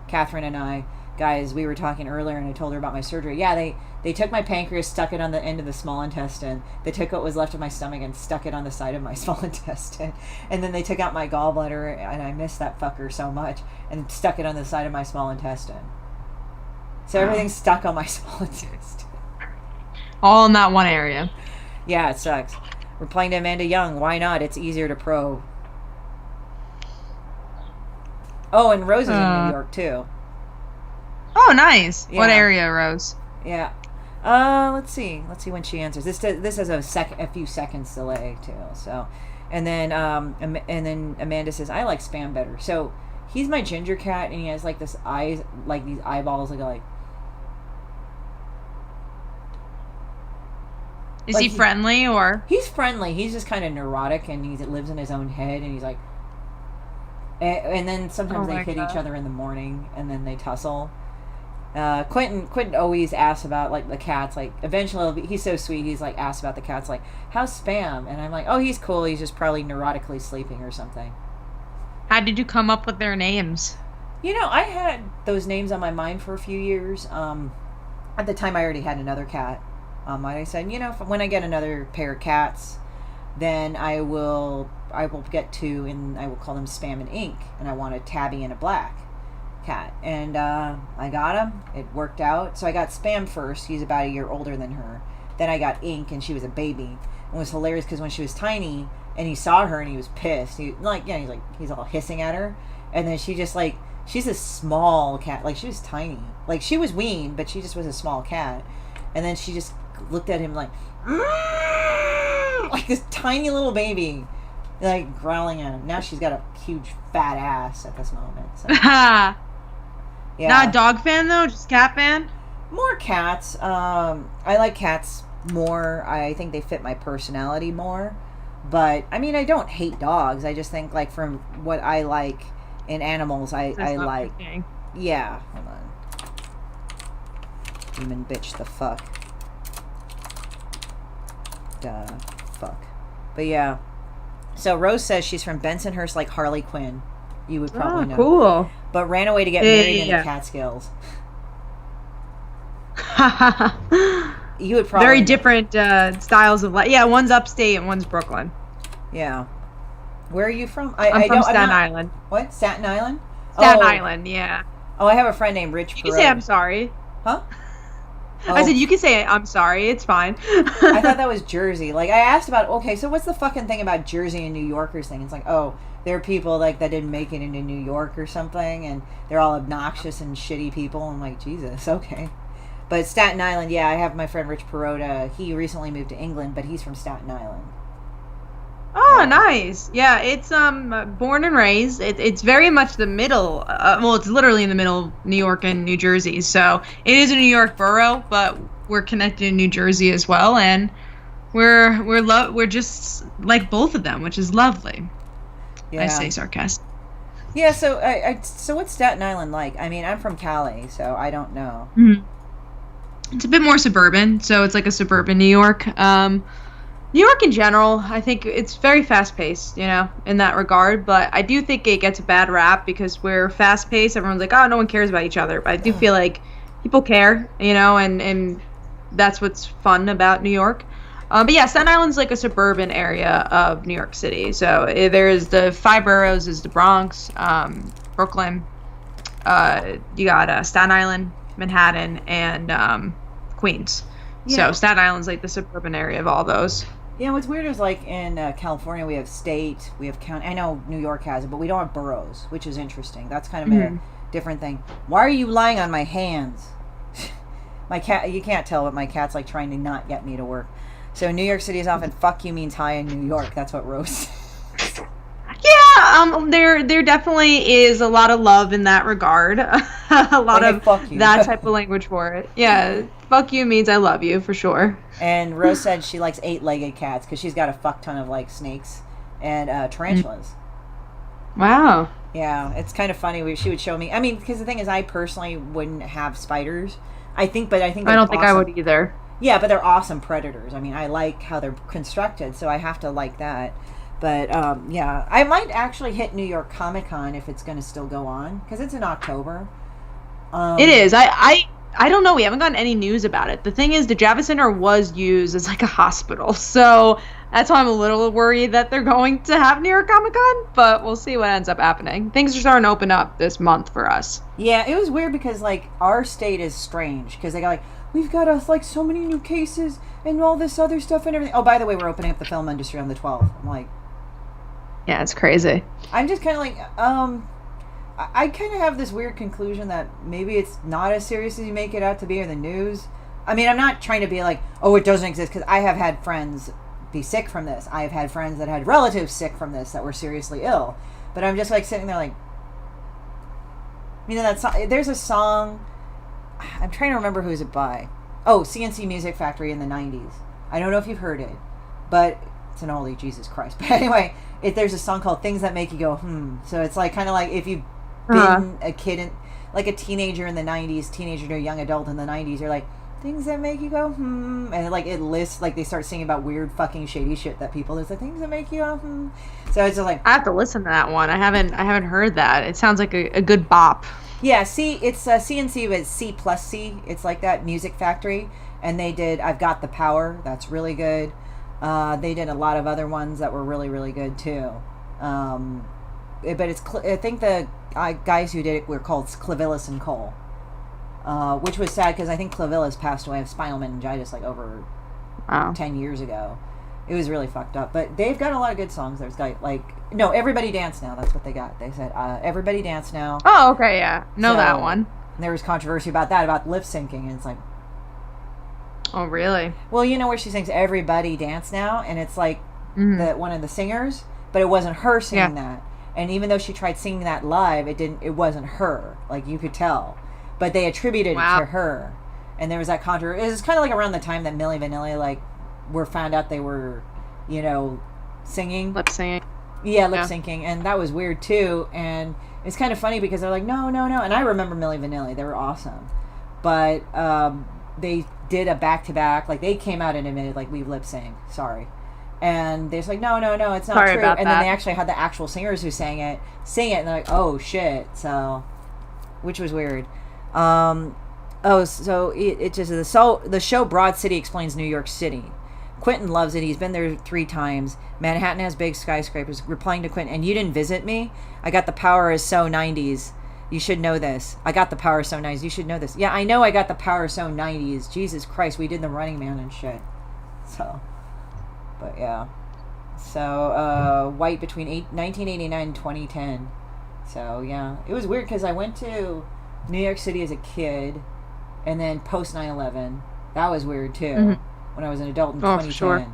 Catherine and I, guys, we were talking earlier, and I told her about my surgery. Yeah, they took my pancreas, stuck it on the end of the small intestine. They took what was left of my stomach and stuck it on the side of my small intestine. And then they took out my gallbladder, and I missed that fucker so much, and stuck it on the side of my small intestine. So everything's stuck on my small intestine. All in that one area. Yeah, it sucks. We're playing to Amanda Young. Why not? It's easier to probe. Oh, and Rose is in New York, too. Oh, nice. Yeah. What area, Rose? Yeah. Let's see when she answers. This has a few seconds delay too. So, and then Amanda says, I like Spam better. So he's my ginger cat, and he has like this eyes, like these eyeballs, like. Is he friendly or? He's friendly. He's just kind of neurotic, and he lives in his own head, and he's like. And then sometimes they hit each other in the morning, and then they tussle. Quentin always asks about like the cats. Like eventually he's so sweet. He's like asks about the cats. Like, how's Spam? And I'm like, oh, he's cool. He's just probably neurotically sleeping or something. How did you come up with their names? You know, I had those names on my mind for a few years. At the time, I already had another cat. I said, you know, when I get another pair of cats, then I will get two, and I will call them Spam and Ink. And I want a tabby and a black cat, and I got him. It worked out. So I got Spam first. He's about a year older than her. Then I got Ink, and she was a baby. It was hilarious because when she was tiny, and he saw her, and he was pissed. He's all hissing at her, and then she just like, she's a small cat. Like, she was tiny. Like, she was weaned, but she just was a small cat. And then she just looked at him like this tiny little baby, like growling at him. Now she's got a huge fat ass at this moment. So. Yeah. Not a dog fan though, just cat fan? More cats. I like cats more. I think they fit my personality more. But I mean, I don't hate dogs. I just think like from what I like in animals, I like. Working. Yeah. Hold on. Demon bitch the fuck. Duh. Fuck. But yeah. So Rose says she's from Bensonhurst, like Harley Quinn. You would probably know. Cool. But ran away to get married in the Catskills. You would probably very different styles of life. Yeah, one's upstate and one's Brooklyn. Yeah. Where are you from? I'm from Staten Island. What? Staten Island? Staten Island, yeah. Oh, I have a friend named Rich Perot. You say I'm sorry. Huh? I said, Oh, you can say I'm sorry. It's fine. I thought that was Jersey. Like I asked about, okay, so what's the fucking thing about Jersey and New Yorkers thing? It's like, oh, there are people like that didn't make it into New York or something, and they're all obnoxious and shitty people. I'm like, Jesus, okay. But Staten Island, yeah, I have my friend Rich Perota. He recently moved to England, but he's from Staten Island. Oh, Yeah. nice. Yeah, it's born and raised. It's very much the middle. Well, it's literally in the middle of New York and New Jersey. So it is a New York borough, but we're connected in New Jersey as well, and we're just like both of them, which is lovely. I Yeah. say sarcastic. Yeah, so so what's Staten Island like? I mean, I'm from Cali, so I don't know. Mhm. It's a bit more suburban, so it's like a suburban New York. New York in general, I think it's very fast paced, in that regard. But I do think it gets a bad rap because we're fast paced. Everyone's like, oh, no one cares about each other. But I do feel like people care, and that's what's fun about New York. But yeah, Staten Island's like a suburban area of New York City. So there's the five boroughs, is the Bronx, Brooklyn. You got Staten Island, Manhattan, and Queens. Yeah. So Staten Island's like the suburban area of all those. Yeah, what's weird is like in California we have state, we have county. I know New York has it, but we don't have boroughs, which is interesting. That's kind of a different thing. Why are you lying on my hands? My cat, you can't tell, but my cat's like trying to not get me to work. So New York City is often "fuck you" means hi in New York. That's what Rose says. Yeah, there definitely is a lot of love in that regard. A lot Like, of fuck you. that type of language for it. Yeah, fuck you means I love you for sure. And Rose said she likes 8-legged cats because she's got a fuck ton of like snakes and tarantulas. Wow. Yeah, it's kind of funny. She would show me. I mean, because the thing is, I personally wouldn't have spiders. I think I they're don't think I awesome. would either. Yeah, but they're awesome predators. I mean, I like how they're constructed, so I have to like that. But yeah, I might actually hit New York Comic Con if it's going to still go on because it's in October. It is. I don't know. We haven't gotten any news about it. The thing is, the Javits Center was used as like a hospital, so that's why I'm a little worried that they're going to have New York Comic Con. But we'll see what ends up happening. Things are starting to open up this month for us. Yeah, it was weird because like our state is strange because they got like we've got like so many new cases and all this other stuff and everything. Oh, by the way, we're opening up the film industry on the 12th. I'm like. Yeah, it's crazy. I'm just kind of like, I kind of have this weird conclusion that maybe it's not as serious as you make it out to be in the news. I mean, I'm not trying to be like, oh, it doesn't exist, because I have had friends be sick from this. I have had friends that had relatives sick from this that were seriously ill. But I'm just like sitting there like, there's a song, I'm trying to remember who's it by. Oh, CNC Music Factory in the 90s. I don't know if you've heard it, but it's an oldie, Jesus Christ. But anyway, there's a song called Things That Make You Go, So it's like kind of like if you've been a kid, like a teenager in the 90s, teenager to a young adult in the 90s, you're like, things that make you go, And like it lists, like they start singing about weird fucking shady shit that people, it's like things that make you go, So it's just like. I have to listen to that one. I haven't heard that. It sounds like a good bop. Yeah, it's CNC, but it's C plus C. It's like that, Music Factory. And they did I've Got the Power. That's really good. They did a lot of other ones that were really, really good too. But I think the guys who did it were called Clavillis and Cole, which was sad because I think Clavillis passed away of spinal meningitis like over 10 years ago. It was really fucked up. But they've got a lot of good songs. There's Everybody Dance Now. That's what they got. They said Everybody Dance Now. Oh, okay, yeah. Know that one. There was controversy about that, about lip syncing, and it's like. Oh, really? Well, you know where she sings "Everybody Dance Now," and it's like one of the singers, but it wasn't her singing that. And even though she tried singing that live, it wasn't her. Like you could tell, but they attributed it to her. And there was that controversy. It was kind of like around the time that Milli Vanilli were found out they were, singing lip singing. Yeah, lip syncing, and that was weird too. And it's kind of funny because they're like, no. And I remember Milli Vanilli; they were awesome, but they did a back-to-back, like they came out and admitted like we lip sync, sorry, and they're just like no, it's not sorry true. About and that. Then they actually had the actual singers who sing it, and they're like, oh shit, so, which was weird. So it just the show Broad City explains New York City. Quentin loves it. He's been there 3 times. Manhattan has big skyscrapers. Replying to Quentin, and you didn't visit me? I Got the Power is so 90s. You should know this. I got the Power So 90s. You should know this. Yeah, I know I got the Power So 90s. Jesus Christ, we did the Running Man and shit. So, but yeah. So, white between 1989 and 2010. So, yeah. It was weird because I went to New York City as a kid and then post 9/11. That was weird too. When I was an adult in 2010. Sure.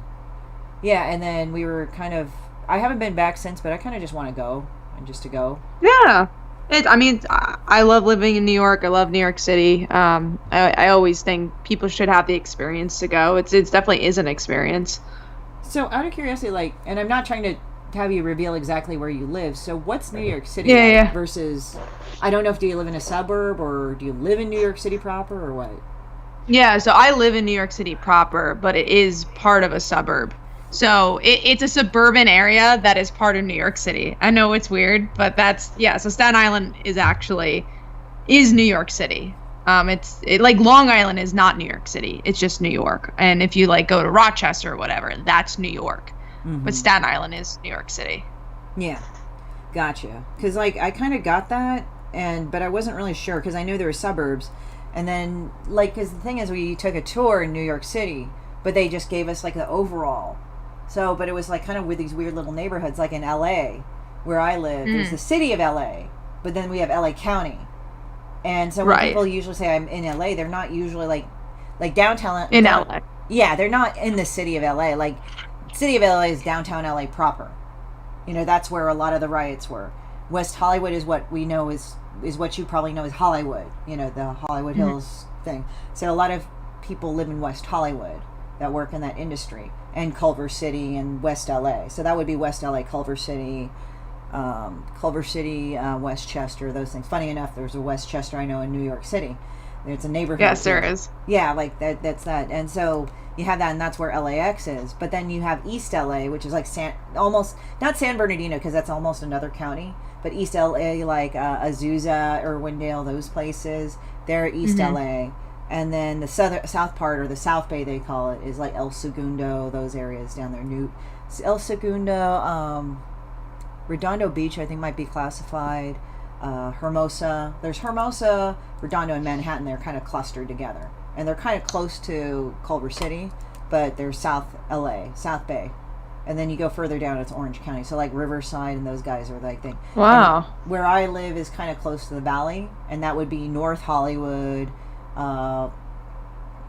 Yeah, and then we were kind of... I haven't been back since, but I kind of just want to go. And just to go. Yeah. I love living in New York. I love New York City. I always think people should have the experience to go. It's definitely is an experience. So, out of curiosity, like, and I'm not trying to have you reveal exactly where you live. So, what's New York City like versus? I don't know if do you live in a suburb or do you live in New York City proper or what? Yeah, so I live in New York City proper, but it is part of a suburb. So it's a suburban area that is part of New York City. I know it's weird, but so Staten Island is New York City. Like Long Island is not New York City. It's just New York. And if you like go to Rochester or whatever, that's New York. But Staten Island is New York City. Yeah. Gotcha. Because like I kind of got that, but I wasn't really sure because I knew there were suburbs. And then like because the thing is we took a tour in New York City, but they just gave us like the overall. So, but it was like kind of with these weird little neighborhoods, like in LA, where I live, there's the city of LA, but then we have LA County. And so when people usually say I'm in LA, they're not usually like downtown. In LA. Yeah, they're not in the city of LA. Like, city of LA is downtown LA proper. You know, that's where a lot of the riots were. West Hollywood is what we know is what you probably know as Hollywood. You know, the Hollywood Hills thing. So a lot of people live in West Hollywood that work in that industry. And Culver City and West LA. So that would be West LA, Culver City, Westchester, those things. Funny enough, there's a Westchester I know in New York City. It's a neighborhood. Yes, there is. Yeah, like that's that. And so you have that, and that's where LAX is. But then you have East LA, which is like almost, not San Bernardino, because that's almost another county, but East LA, like Azusa, Irwindale, those places. They're East LA. And then the south part, or the South Bay they call it, is like El Segundo, those areas down there. El Segundo, Redondo Beach I think might be classified. Hermosa. There's Hermosa, Redondo, and Manhattan. They're kind of clustered together. And they're kind of close to Culver City, but they're South LA, South Bay. And then you go further down, it's Orange County. So like Riverside and those guys are like... Wow. And where I live is kind of close to the valley, and that would be North Hollywood...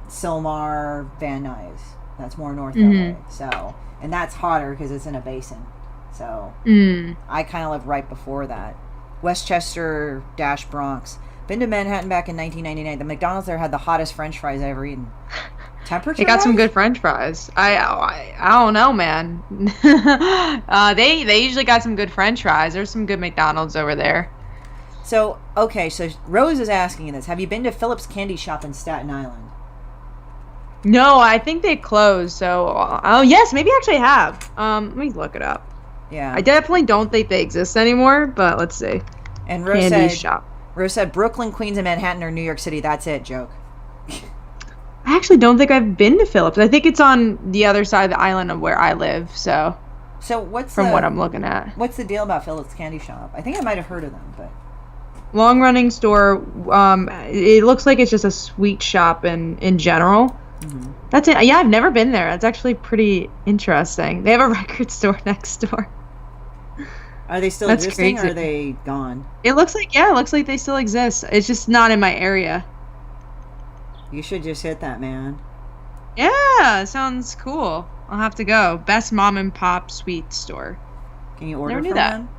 Sylmar, Van Nuys. That's more north LA. So, and that's hotter because it's in a basin. So, I kind of lived right before that. Westchester - Bronx. Been to Manhattan back in 1999. The McDonald's there had the hottest French fries I ever eaten. Temperature. They got some good French fries. I don't know, man. They usually got some good French fries. There's some good McDonald's over there. So, okay, so Rose is asking you this. Have you been to Phillips Candy Shop in Staten Island? No, I think they closed. So, oh yes, maybe I actually have. Let me look it up. Yeah. I definitely don't think they exist anymore, but let's see. And Rose said Brooklyn, Queens, and Manhattan or New York City. That's it, joke. I actually don't think I've been to Phillips. I think it's on the other side of the island of where I live, so what's what I'm looking at. What's the deal about Phillips Candy Shop? I think I might have heard of them, but... Long-running store. It looks like it's just a sweet shop in general. That's it. Yeah, I've never been there. That's actually pretty interesting. They have a record store next door. Are they still existing, crazy. Or are they gone? It looks like they still exist. It's just not in my area. You should just hit that, man. Yeah, sounds cool. I'll have to go. Best mom and pop sweet store. Can you order from them?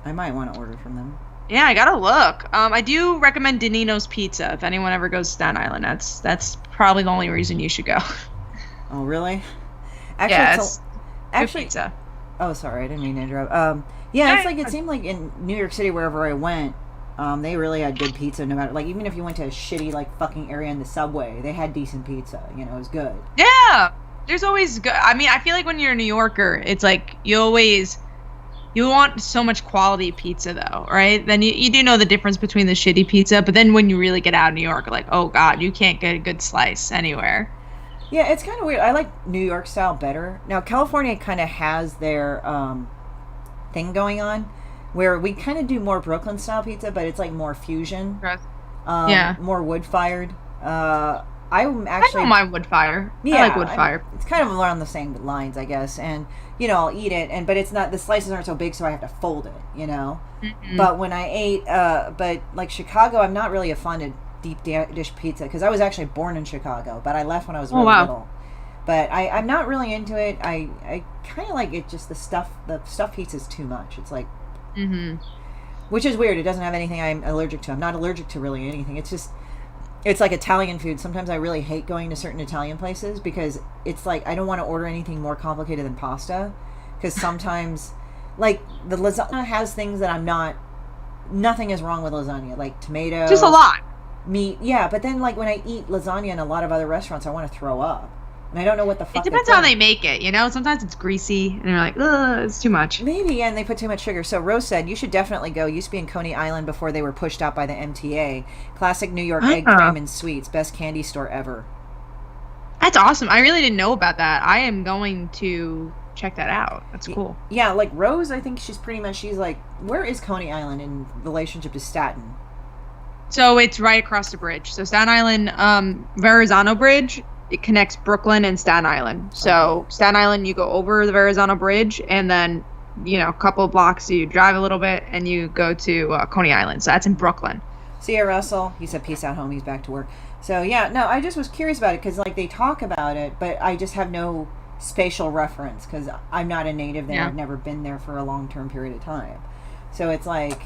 I might want to order from them. Yeah, I gotta look. I do recommend Danino's Pizza if anyone ever goes to Staten Island. That's probably the only reason you should go. Oh, really? Actually, pizza. Oh, sorry, I didn't mean to interrupt. It's like it seemed like in New York City, wherever I went, they really had good pizza. No matter, like, even if you went to a shitty like fucking area in the subway, they had decent pizza. You know, it was good. Yeah, there's always good. I mean, I feel like when you're a New Yorker, it's like you want so much quality pizza, though, right? Then you do know the difference between the shitty pizza, but then when you really get out of New York, like, oh, God, you can't get a good slice anywhere. Yeah, it's kind of weird. I like New York style better. Now, California kind of has their thing going on, where we kind of do more Brooklyn style pizza, but it's like more fusion. Yeah. More wood fired. I'm I actually don't mind wood fire. yeah, I like wood fire. it's kind of along the same lines, I guess. And I'll eat it, but it's not, the slices aren't so big, so I have to fold it. But when I ate, but like Chicago, I'm not really a fond of deep dish pizza because I was actually born in Chicago, but I left when I was really little. But I'm not really into it. I kind of like it. Just the stuffed pizza is too much. It's like, which is weird. It doesn't have anything I'm allergic to. I'm not allergic to really anything. It's like Italian food. Sometimes I really hate going to certain Italian places because it's like I don't want to order anything more complicated than pasta. Because sometimes, like, the lasagna has things that nothing is wrong with lasagna. Like tomatoes. Just a lot. Meat. Yeah, but then like when I eat lasagna in a lot of other restaurants, I want to throw up. And I don't know what the fuck. It depends how they make it, Sometimes it's greasy, and you're like, ugh, it's too much. Maybe, and they put too much sugar. So Rose said, you should definitely go. Used to be in Coney Island before they were pushed out by the MTA. Classic New York egg cream and sweets. Best candy store ever. That's awesome. I really didn't know about that. I am going to check that out. That's cool. Yeah, like Rose, I think she's like, where is Coney Island in relationship to Staten? So it's right across the bridge. So Staten Island, Verrazano Bridge, it connects Brooklyn and Staten Island. So Staten Island, you go over the Verrazano Bridge, and then, a couple of blocks, you drive a little bit, and you go to Coney Island. So that's in Brooklyn. See ya, Russell. He said, peace out, home. He's back to work. So, yeah, no, I just was curious about it because, like, they talk about it, but I just have no spatial reference because I'm not a native there. Yeah. I've never been there for a long-term period of time. So it's like,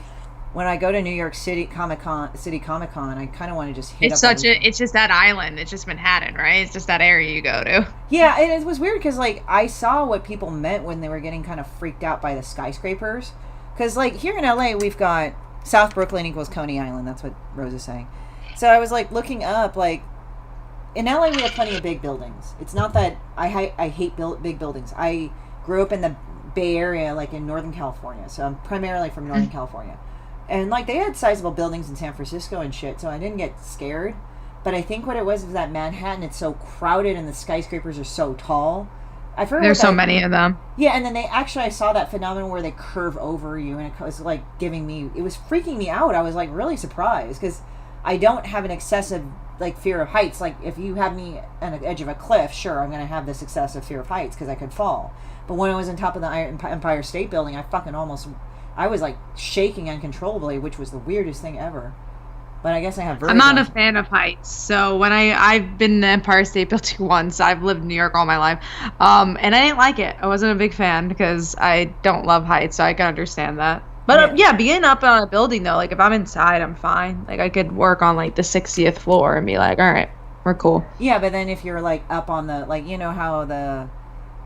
when I go to New York City Comic-Con, I kind of want to just hit it's just that island. It's just Manhattan, right? It's just that area you go to. Yeah, and it was weird because, like, I saw what people meant when they were getting kind of freaked out by the skyscrapers. Because, like, here in LA, we've got South Brooklyn equals Coney Island. That's what Rose is saying. So I was, like, looking up, like, in LA, we have plenty of big buildings. It's not that I hate big buildings. I grew up in the Bay Area, like, in Northern California. So I'm primarily from Northern California. And, like, they had sizable buildings in San Francisco and shit, so I didn't get scared. But I think what it was that Manhattan, it's so crowded and the skyscrapers are so tall. I forgot. There's so many of them. Yeah, and then I saw that phenomenon where they curve over you, and it was, like, it was freaking me out. I was, like, really surprised, because I don't have an excessive, like, fear of heights. Like, if you have me on the edge of a cliff, sure, I'm going to have this excessive fear of heights, because I could fall. But when I was on top of the Empire State Building, I was, like, shaking uncontrollably, which was the weirdest thing ever. But I guess I have vertigo. I'm not a fan of heights. So when I've been in the Empire State Building once. I've lived in New York all my life. And I didn't like it. I wasn't a big fan because I don't love heights, so I can understand that. But, being up on a building, though, like, if I'm inside, I'm fine. Like, I could work on, like, the 60th floor and be like, all right, we're cool. Yeah, but then if you're, like, up on the, like, how the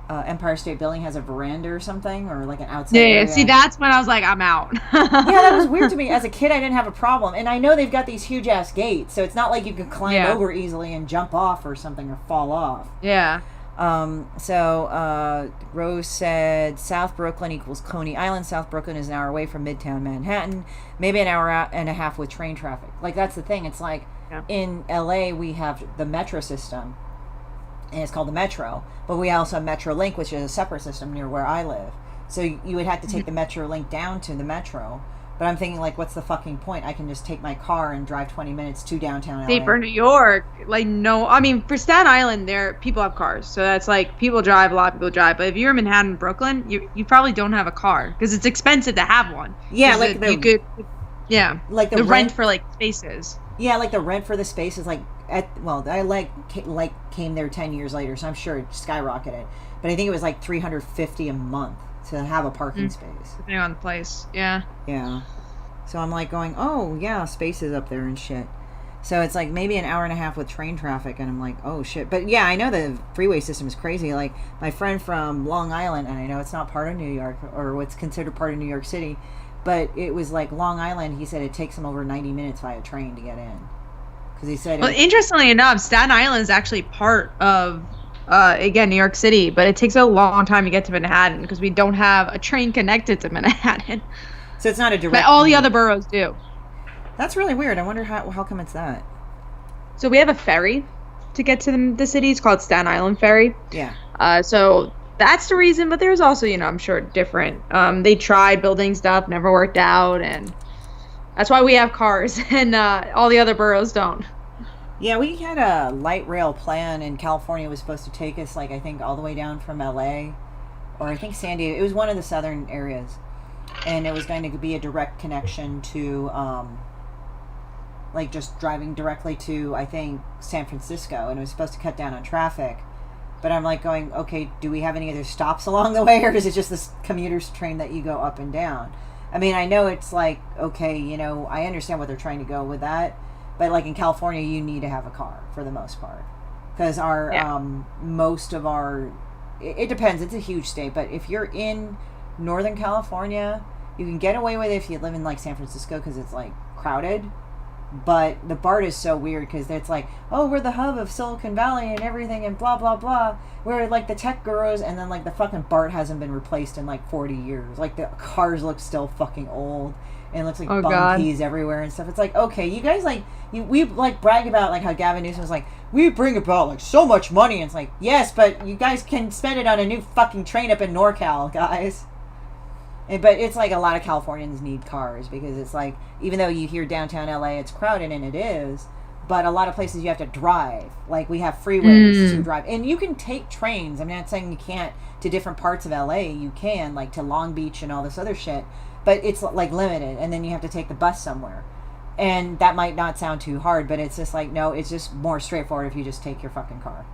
Empire State Building has a veranda or something, or like an outside area. See, that's when I was like, I'm out. Yeah, that was weird to me. As a kid, I didn't have a problem. And I know they've got these huge ass gates, so it's not like you can climb over easily and jump off or something or fall off. Yeah. So Rose said South Brooklyn equals Coney Island. South Brooklyn is an hour away from Midtown Manhattan, maybe an hour and a half with train traffic. Like, that's the thing. It's like in LA we have the metro system, and it's called the Metro, but we also have Metrolink, which is a separate system near where I live. So you would have to take the Metrolink down to the Metro. But I'm thinking, like, what's the fucking point? I can just take my car and drive 20 minutes to downtown LA. See, for New York, like, no, I mean, for Staten Island, people have cars. So that's like, people drive, a lot of people drive. But if you're in Manhattan, Brooklyn, you probably don't have a car because it's expensive to have one. Yeah, like like the rent for, like, spaces. Yeah, like the rent for the spaces, like, I came there 10 years later, so I'm sure it skyrocketed. But I think it was like $350 a month to have a parking space. Depending on the place, yeah. Yeah. So I'm like going, oh, yeah, spaces up there and shit. So it's like maybe an hour and a half with train traffic, and I'm like, oh, shit. But yeah, I know the freeway system is crazy. Like, my friend from Long Island, and I know it's not part of New York, or what's considered part of New York City, but it was like Long Island, he said it takes him over 90 minutes via train to get in. Because he said... Well, interestingly enough, Staten Island is actually part of, again, New York City, but it takes a long time to get to Manhattan because we don't have a train connected to Manhattan. So it's not a direct... But all the other boroughs do. That's really weird. I wonder how come it's that. So we have a ferry to get to the city. It's called Staten Island Ferry. Yeah. So that's the reason. But there's also, I'm sure different. They tried building stuff, never worked out, and that's why we have cars, and all the other boroughs don't. Yeah, we had a light rail plan in California. It was supposed to take us, like, I think all the way down from LA, or I think San Diego. It was one of the southern areas, and it was going to be a direct connection to like just driving directly to, I think, San Francisco, and it was supposed to cut down on traffic. But I'm like going, okay, do we have any other stops along the way, or is it just this commuter's train that you go up and down? I mean, I know it's like, okay, I understand what they're trying to go with that, but like in California, you need to have a car for the most part, because most of our, it depends. It's a huge state, but if you're in Northern California, you can get away with it if you live in like San Francisco because it's like crowded. But the BART is so weird because it's like, oh, we're the hub of Silicon Valley and everything and blah, blah, blah. We're like the tech gurus, and then like the fucking BART hasn't been replaced in like 40 years. Like the cars look still fucking old, and it looks like bum keys everywhere and stuff. It's like, okay, you guys we like brag about like how Gavin Newsom was like, we bring about like so much money. And it's like, yes, but you guys can spend it on a new fucking train up in NorCal, guys. But it's like a lot of Californians need cars because it's like, even though you hear downtown LA, it's crowded, and it is, but a lot of places you have to drive. Like we have freeways to drive, and you can take trains. I'm not saying you can't to different parts of LA. You can, like to Long Beach and all this other shit, but it's like limited, and then you have to take the bus somewhere. And that might not sound too hard, but it's just like, no, it's just more straightforward if you just take your fucking car.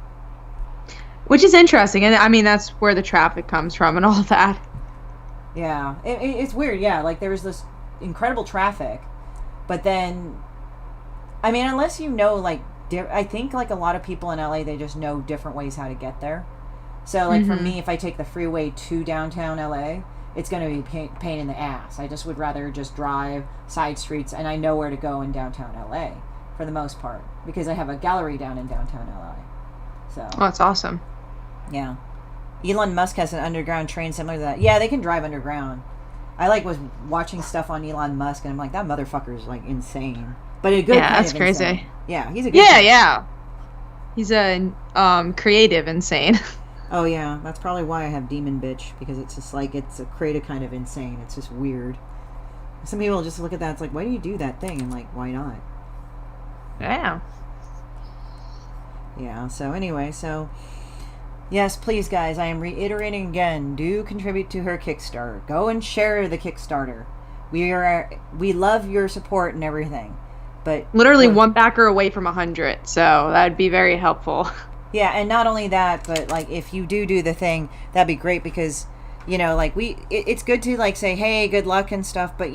Which is interesting, and I mean that's where the traffic comes from and all that. Yeah, it's weird. Yeah, like there was this incredible traffic, but then, I mean, unless like, I think like a lot of people in LA, they just know different ways how to get there. So like for me, if I take the freeway to downtown LA, it's going to be pain in the ass. I just would rather just drive side streets, and I know where to go in downtown LA for the most part because I have a gallery down in downtown LA. So. Oh, that's awesome. Yeah. Elon Musk has an underground train similar to that. Yeah, they can drive underground. I was watching stuff on Elon Musk, and I'm like, that motherfucker is like insane, but a good kind that's of crazy. Insane. Yeah, he's a good. Yeah. He's a creative insane. Oh yeah, that's probably why I have Demon Bitch, because it's just like it's a creative kind of insane. It's just weird. Some people just look at that. It's like, why do you do that thing? And like, why not? Yeah. Yeah. So anyway, yes, please, guys, I am reiterating again, do contribute to her Kickstarter. Go and share the Kickstarter. We love your support and everything. But literally one backer away from 100, so that'd be very helpful. Yeah, and not only that, but like if you do the thing, that'd be great because, like it's good to like say, hey, good luck and stuff, but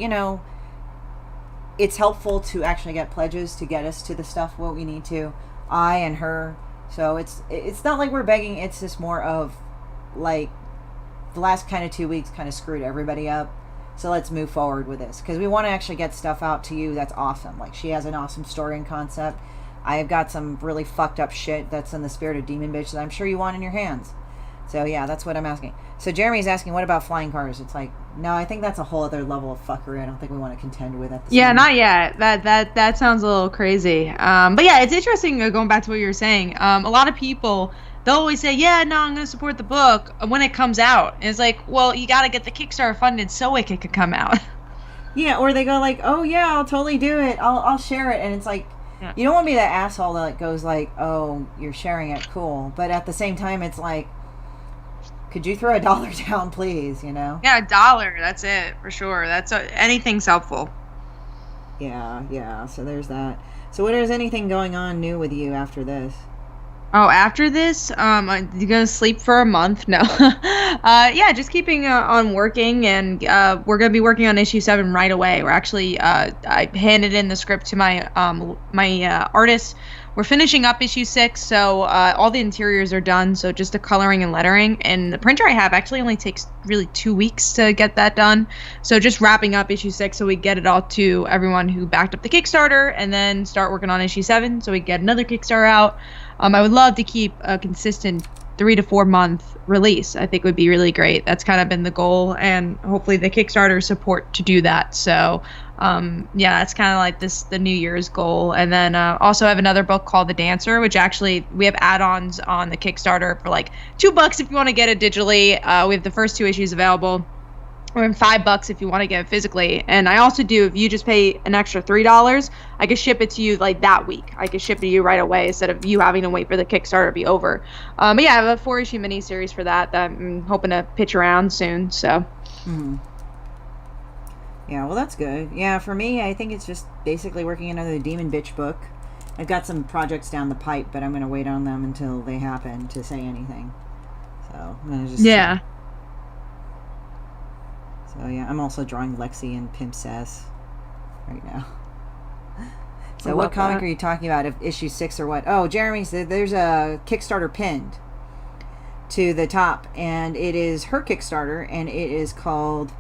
it's helpful to actually get pledges to get us to the stuff what we need to. I and her. So it's not like we're begging. It's just more of like the last kind of 2 weeks kind of screwed everybody up. So let's move forward with this because we want to actually get stuff out to you that's awesome. Like she has an awesome story and concept. I have got some really fucked up shit that's in the spirit of Demon Bitch that I'm sure you want in your hands. So yeah, that's what I'm asking. So Jeremy's asking, what about flying cars? It's like, no, I think that's a whole other level of fuckery. I don't think we want to contend with at this moment. Not yet. That sounds a little crazy. But yeah, it's interesting going back to what you were saying. A lot of people, they'll always say, yeah, no, I'm going to support the book when it comes out. And it's like, well, you got to get the Kickstarter funded so it could come out. Yeah, or they go like, oh yeah, I'll totally do it. I'll share it. And it's like, yeah. You don't want to be that asshole that goes like, oh, you're sharing it, cool. But at the same time, it's like, could you throw $1 down, please? Yeah, $1. That's it for sure. That's anything's helpful. Yeah. So there's that. So what is anything going on new with you after this? Oh, after this, you're gonna sleep for a month? No. Yeah, just keeping on working, and we're gonna be working on issue 7 right away. We're actually, I handed in the script to my artist. We're finishing up issue 6, so all the interiors are done, so just the coloring and lettering. And the printer I have actually only takes really 2 weeks to get that done. So just wrapping up issue 6 so we get it all to everyone who backed up the Kickstarter, and then start working on issue 7 so we get another Kickstarter out. I would love to keep a consistent 3 to 4 month release, I think would be really great. That's kind of been the goal, and hopefully the Kickstarter support to do that. So yeah, that's kind of like the New Year's goal. And then also have another book called The Dancer, which actually we have add-ons on the Kickstarter for like $2 if you want to get it digitally. We have the first 2 issues available. Or $5 if you want to get it physically. And I also do, if you just pay an extra $3, I can ship it to you like that week. I can ship it to you right away instead of you having to wait for the Kickstarter to be over. But yeah, I have a 4-issue miniseries for that I'm hoping to pitch around soon. So. Yeah, well, that's good. Yeah, for me, I think it's just basically working another Demon Bitch book. I've got some projects down the pipe, but I'm going to wait on them until they happen to say anything. So I'm going to just... Yeah. So yeah, I'm also drawing Lexi and Pimp Sass right now. So what comic are you talking about? If issue 6 or what? Oh, Jeremy said there's a Kickstarter pinned to the top, and it is her Kickstarter, and it is called...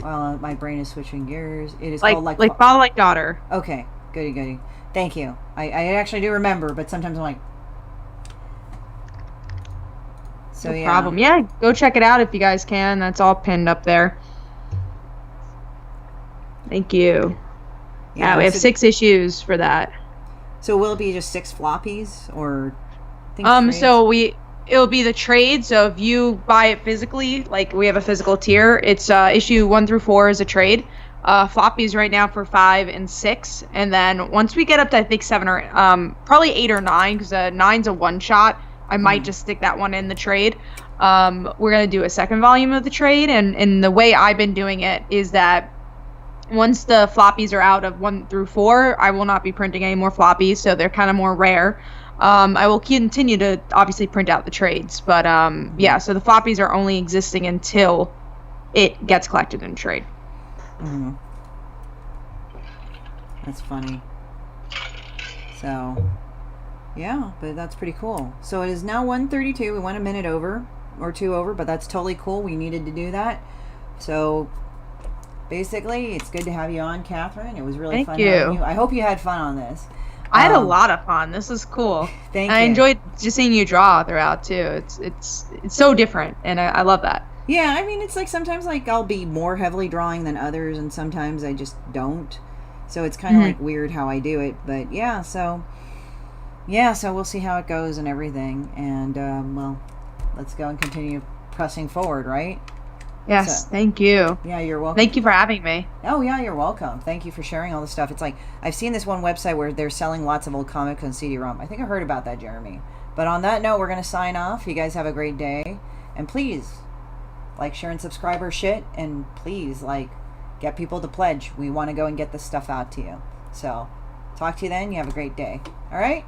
Well, my brain is switching gears. It is called like Father Like Daughter. Okay, goody. Thank you. I actually do remember, but sometimes I'm like... So, no problem. Yeah, go check it out if you guys can. That's all pinned up there. Thank you. Yeah, we have 6 issues for that. So will it be just 6 floppies or? So it'll be the trade. So if you buy it physically, like we have a physical tier, it's issue 1 through 4 is a trade. Floppies right now for 5 and 6, and then once we get up to I think 7 or probably 8 or 9, because 9's a one shot. I might just stick that one in the trade. We're going to do a second volume of the trade. And the way I've been doing it is that once the floppies are out of 1 through 4, I will not be printing any more floppies. So they're kind of more rare. I will continue to obviously print out the trades. But yeah, so the floppies are only existing until it gets collected in trade. Mm-hmm. That's funny. So... yeah, but that's pretty cool. So it is now 1:32. We went a minute over or 2 over, but that's totally cool. We needed to do that. So basically, it's good to have you on, Catherine. It was really fun having you. I hope you had fun on this. I had a lot of fun. This is cool. Thank you. I enjoyed just seeing you draw throughout too. It's so different, and I love that. Yeah, I mean, it's like sometimes like I'll be more heavily drawing than others, and sometimes I just don't. So it's kind of like weird how I do it. But yeah, so we'll see how it goes and everything. And well, let's go and continue pressing forward, right? Yes, so, thank you. Yeah, you're welcome. Thank you for having me. Oh, yeah, you're welcome. Thank you for sharing all this stuff. It's like, I've seen this one website where they're selling lots of old comics on CD-ROM. I think I heard about that, Jeremy. But on that note, we're going to sign off. You guys have a great day. And please, like, share, and subscribe our shit. And please, like, get people to pledge. We want to go and get this stuff out to you. So, talk to you then. You have a great day. All right?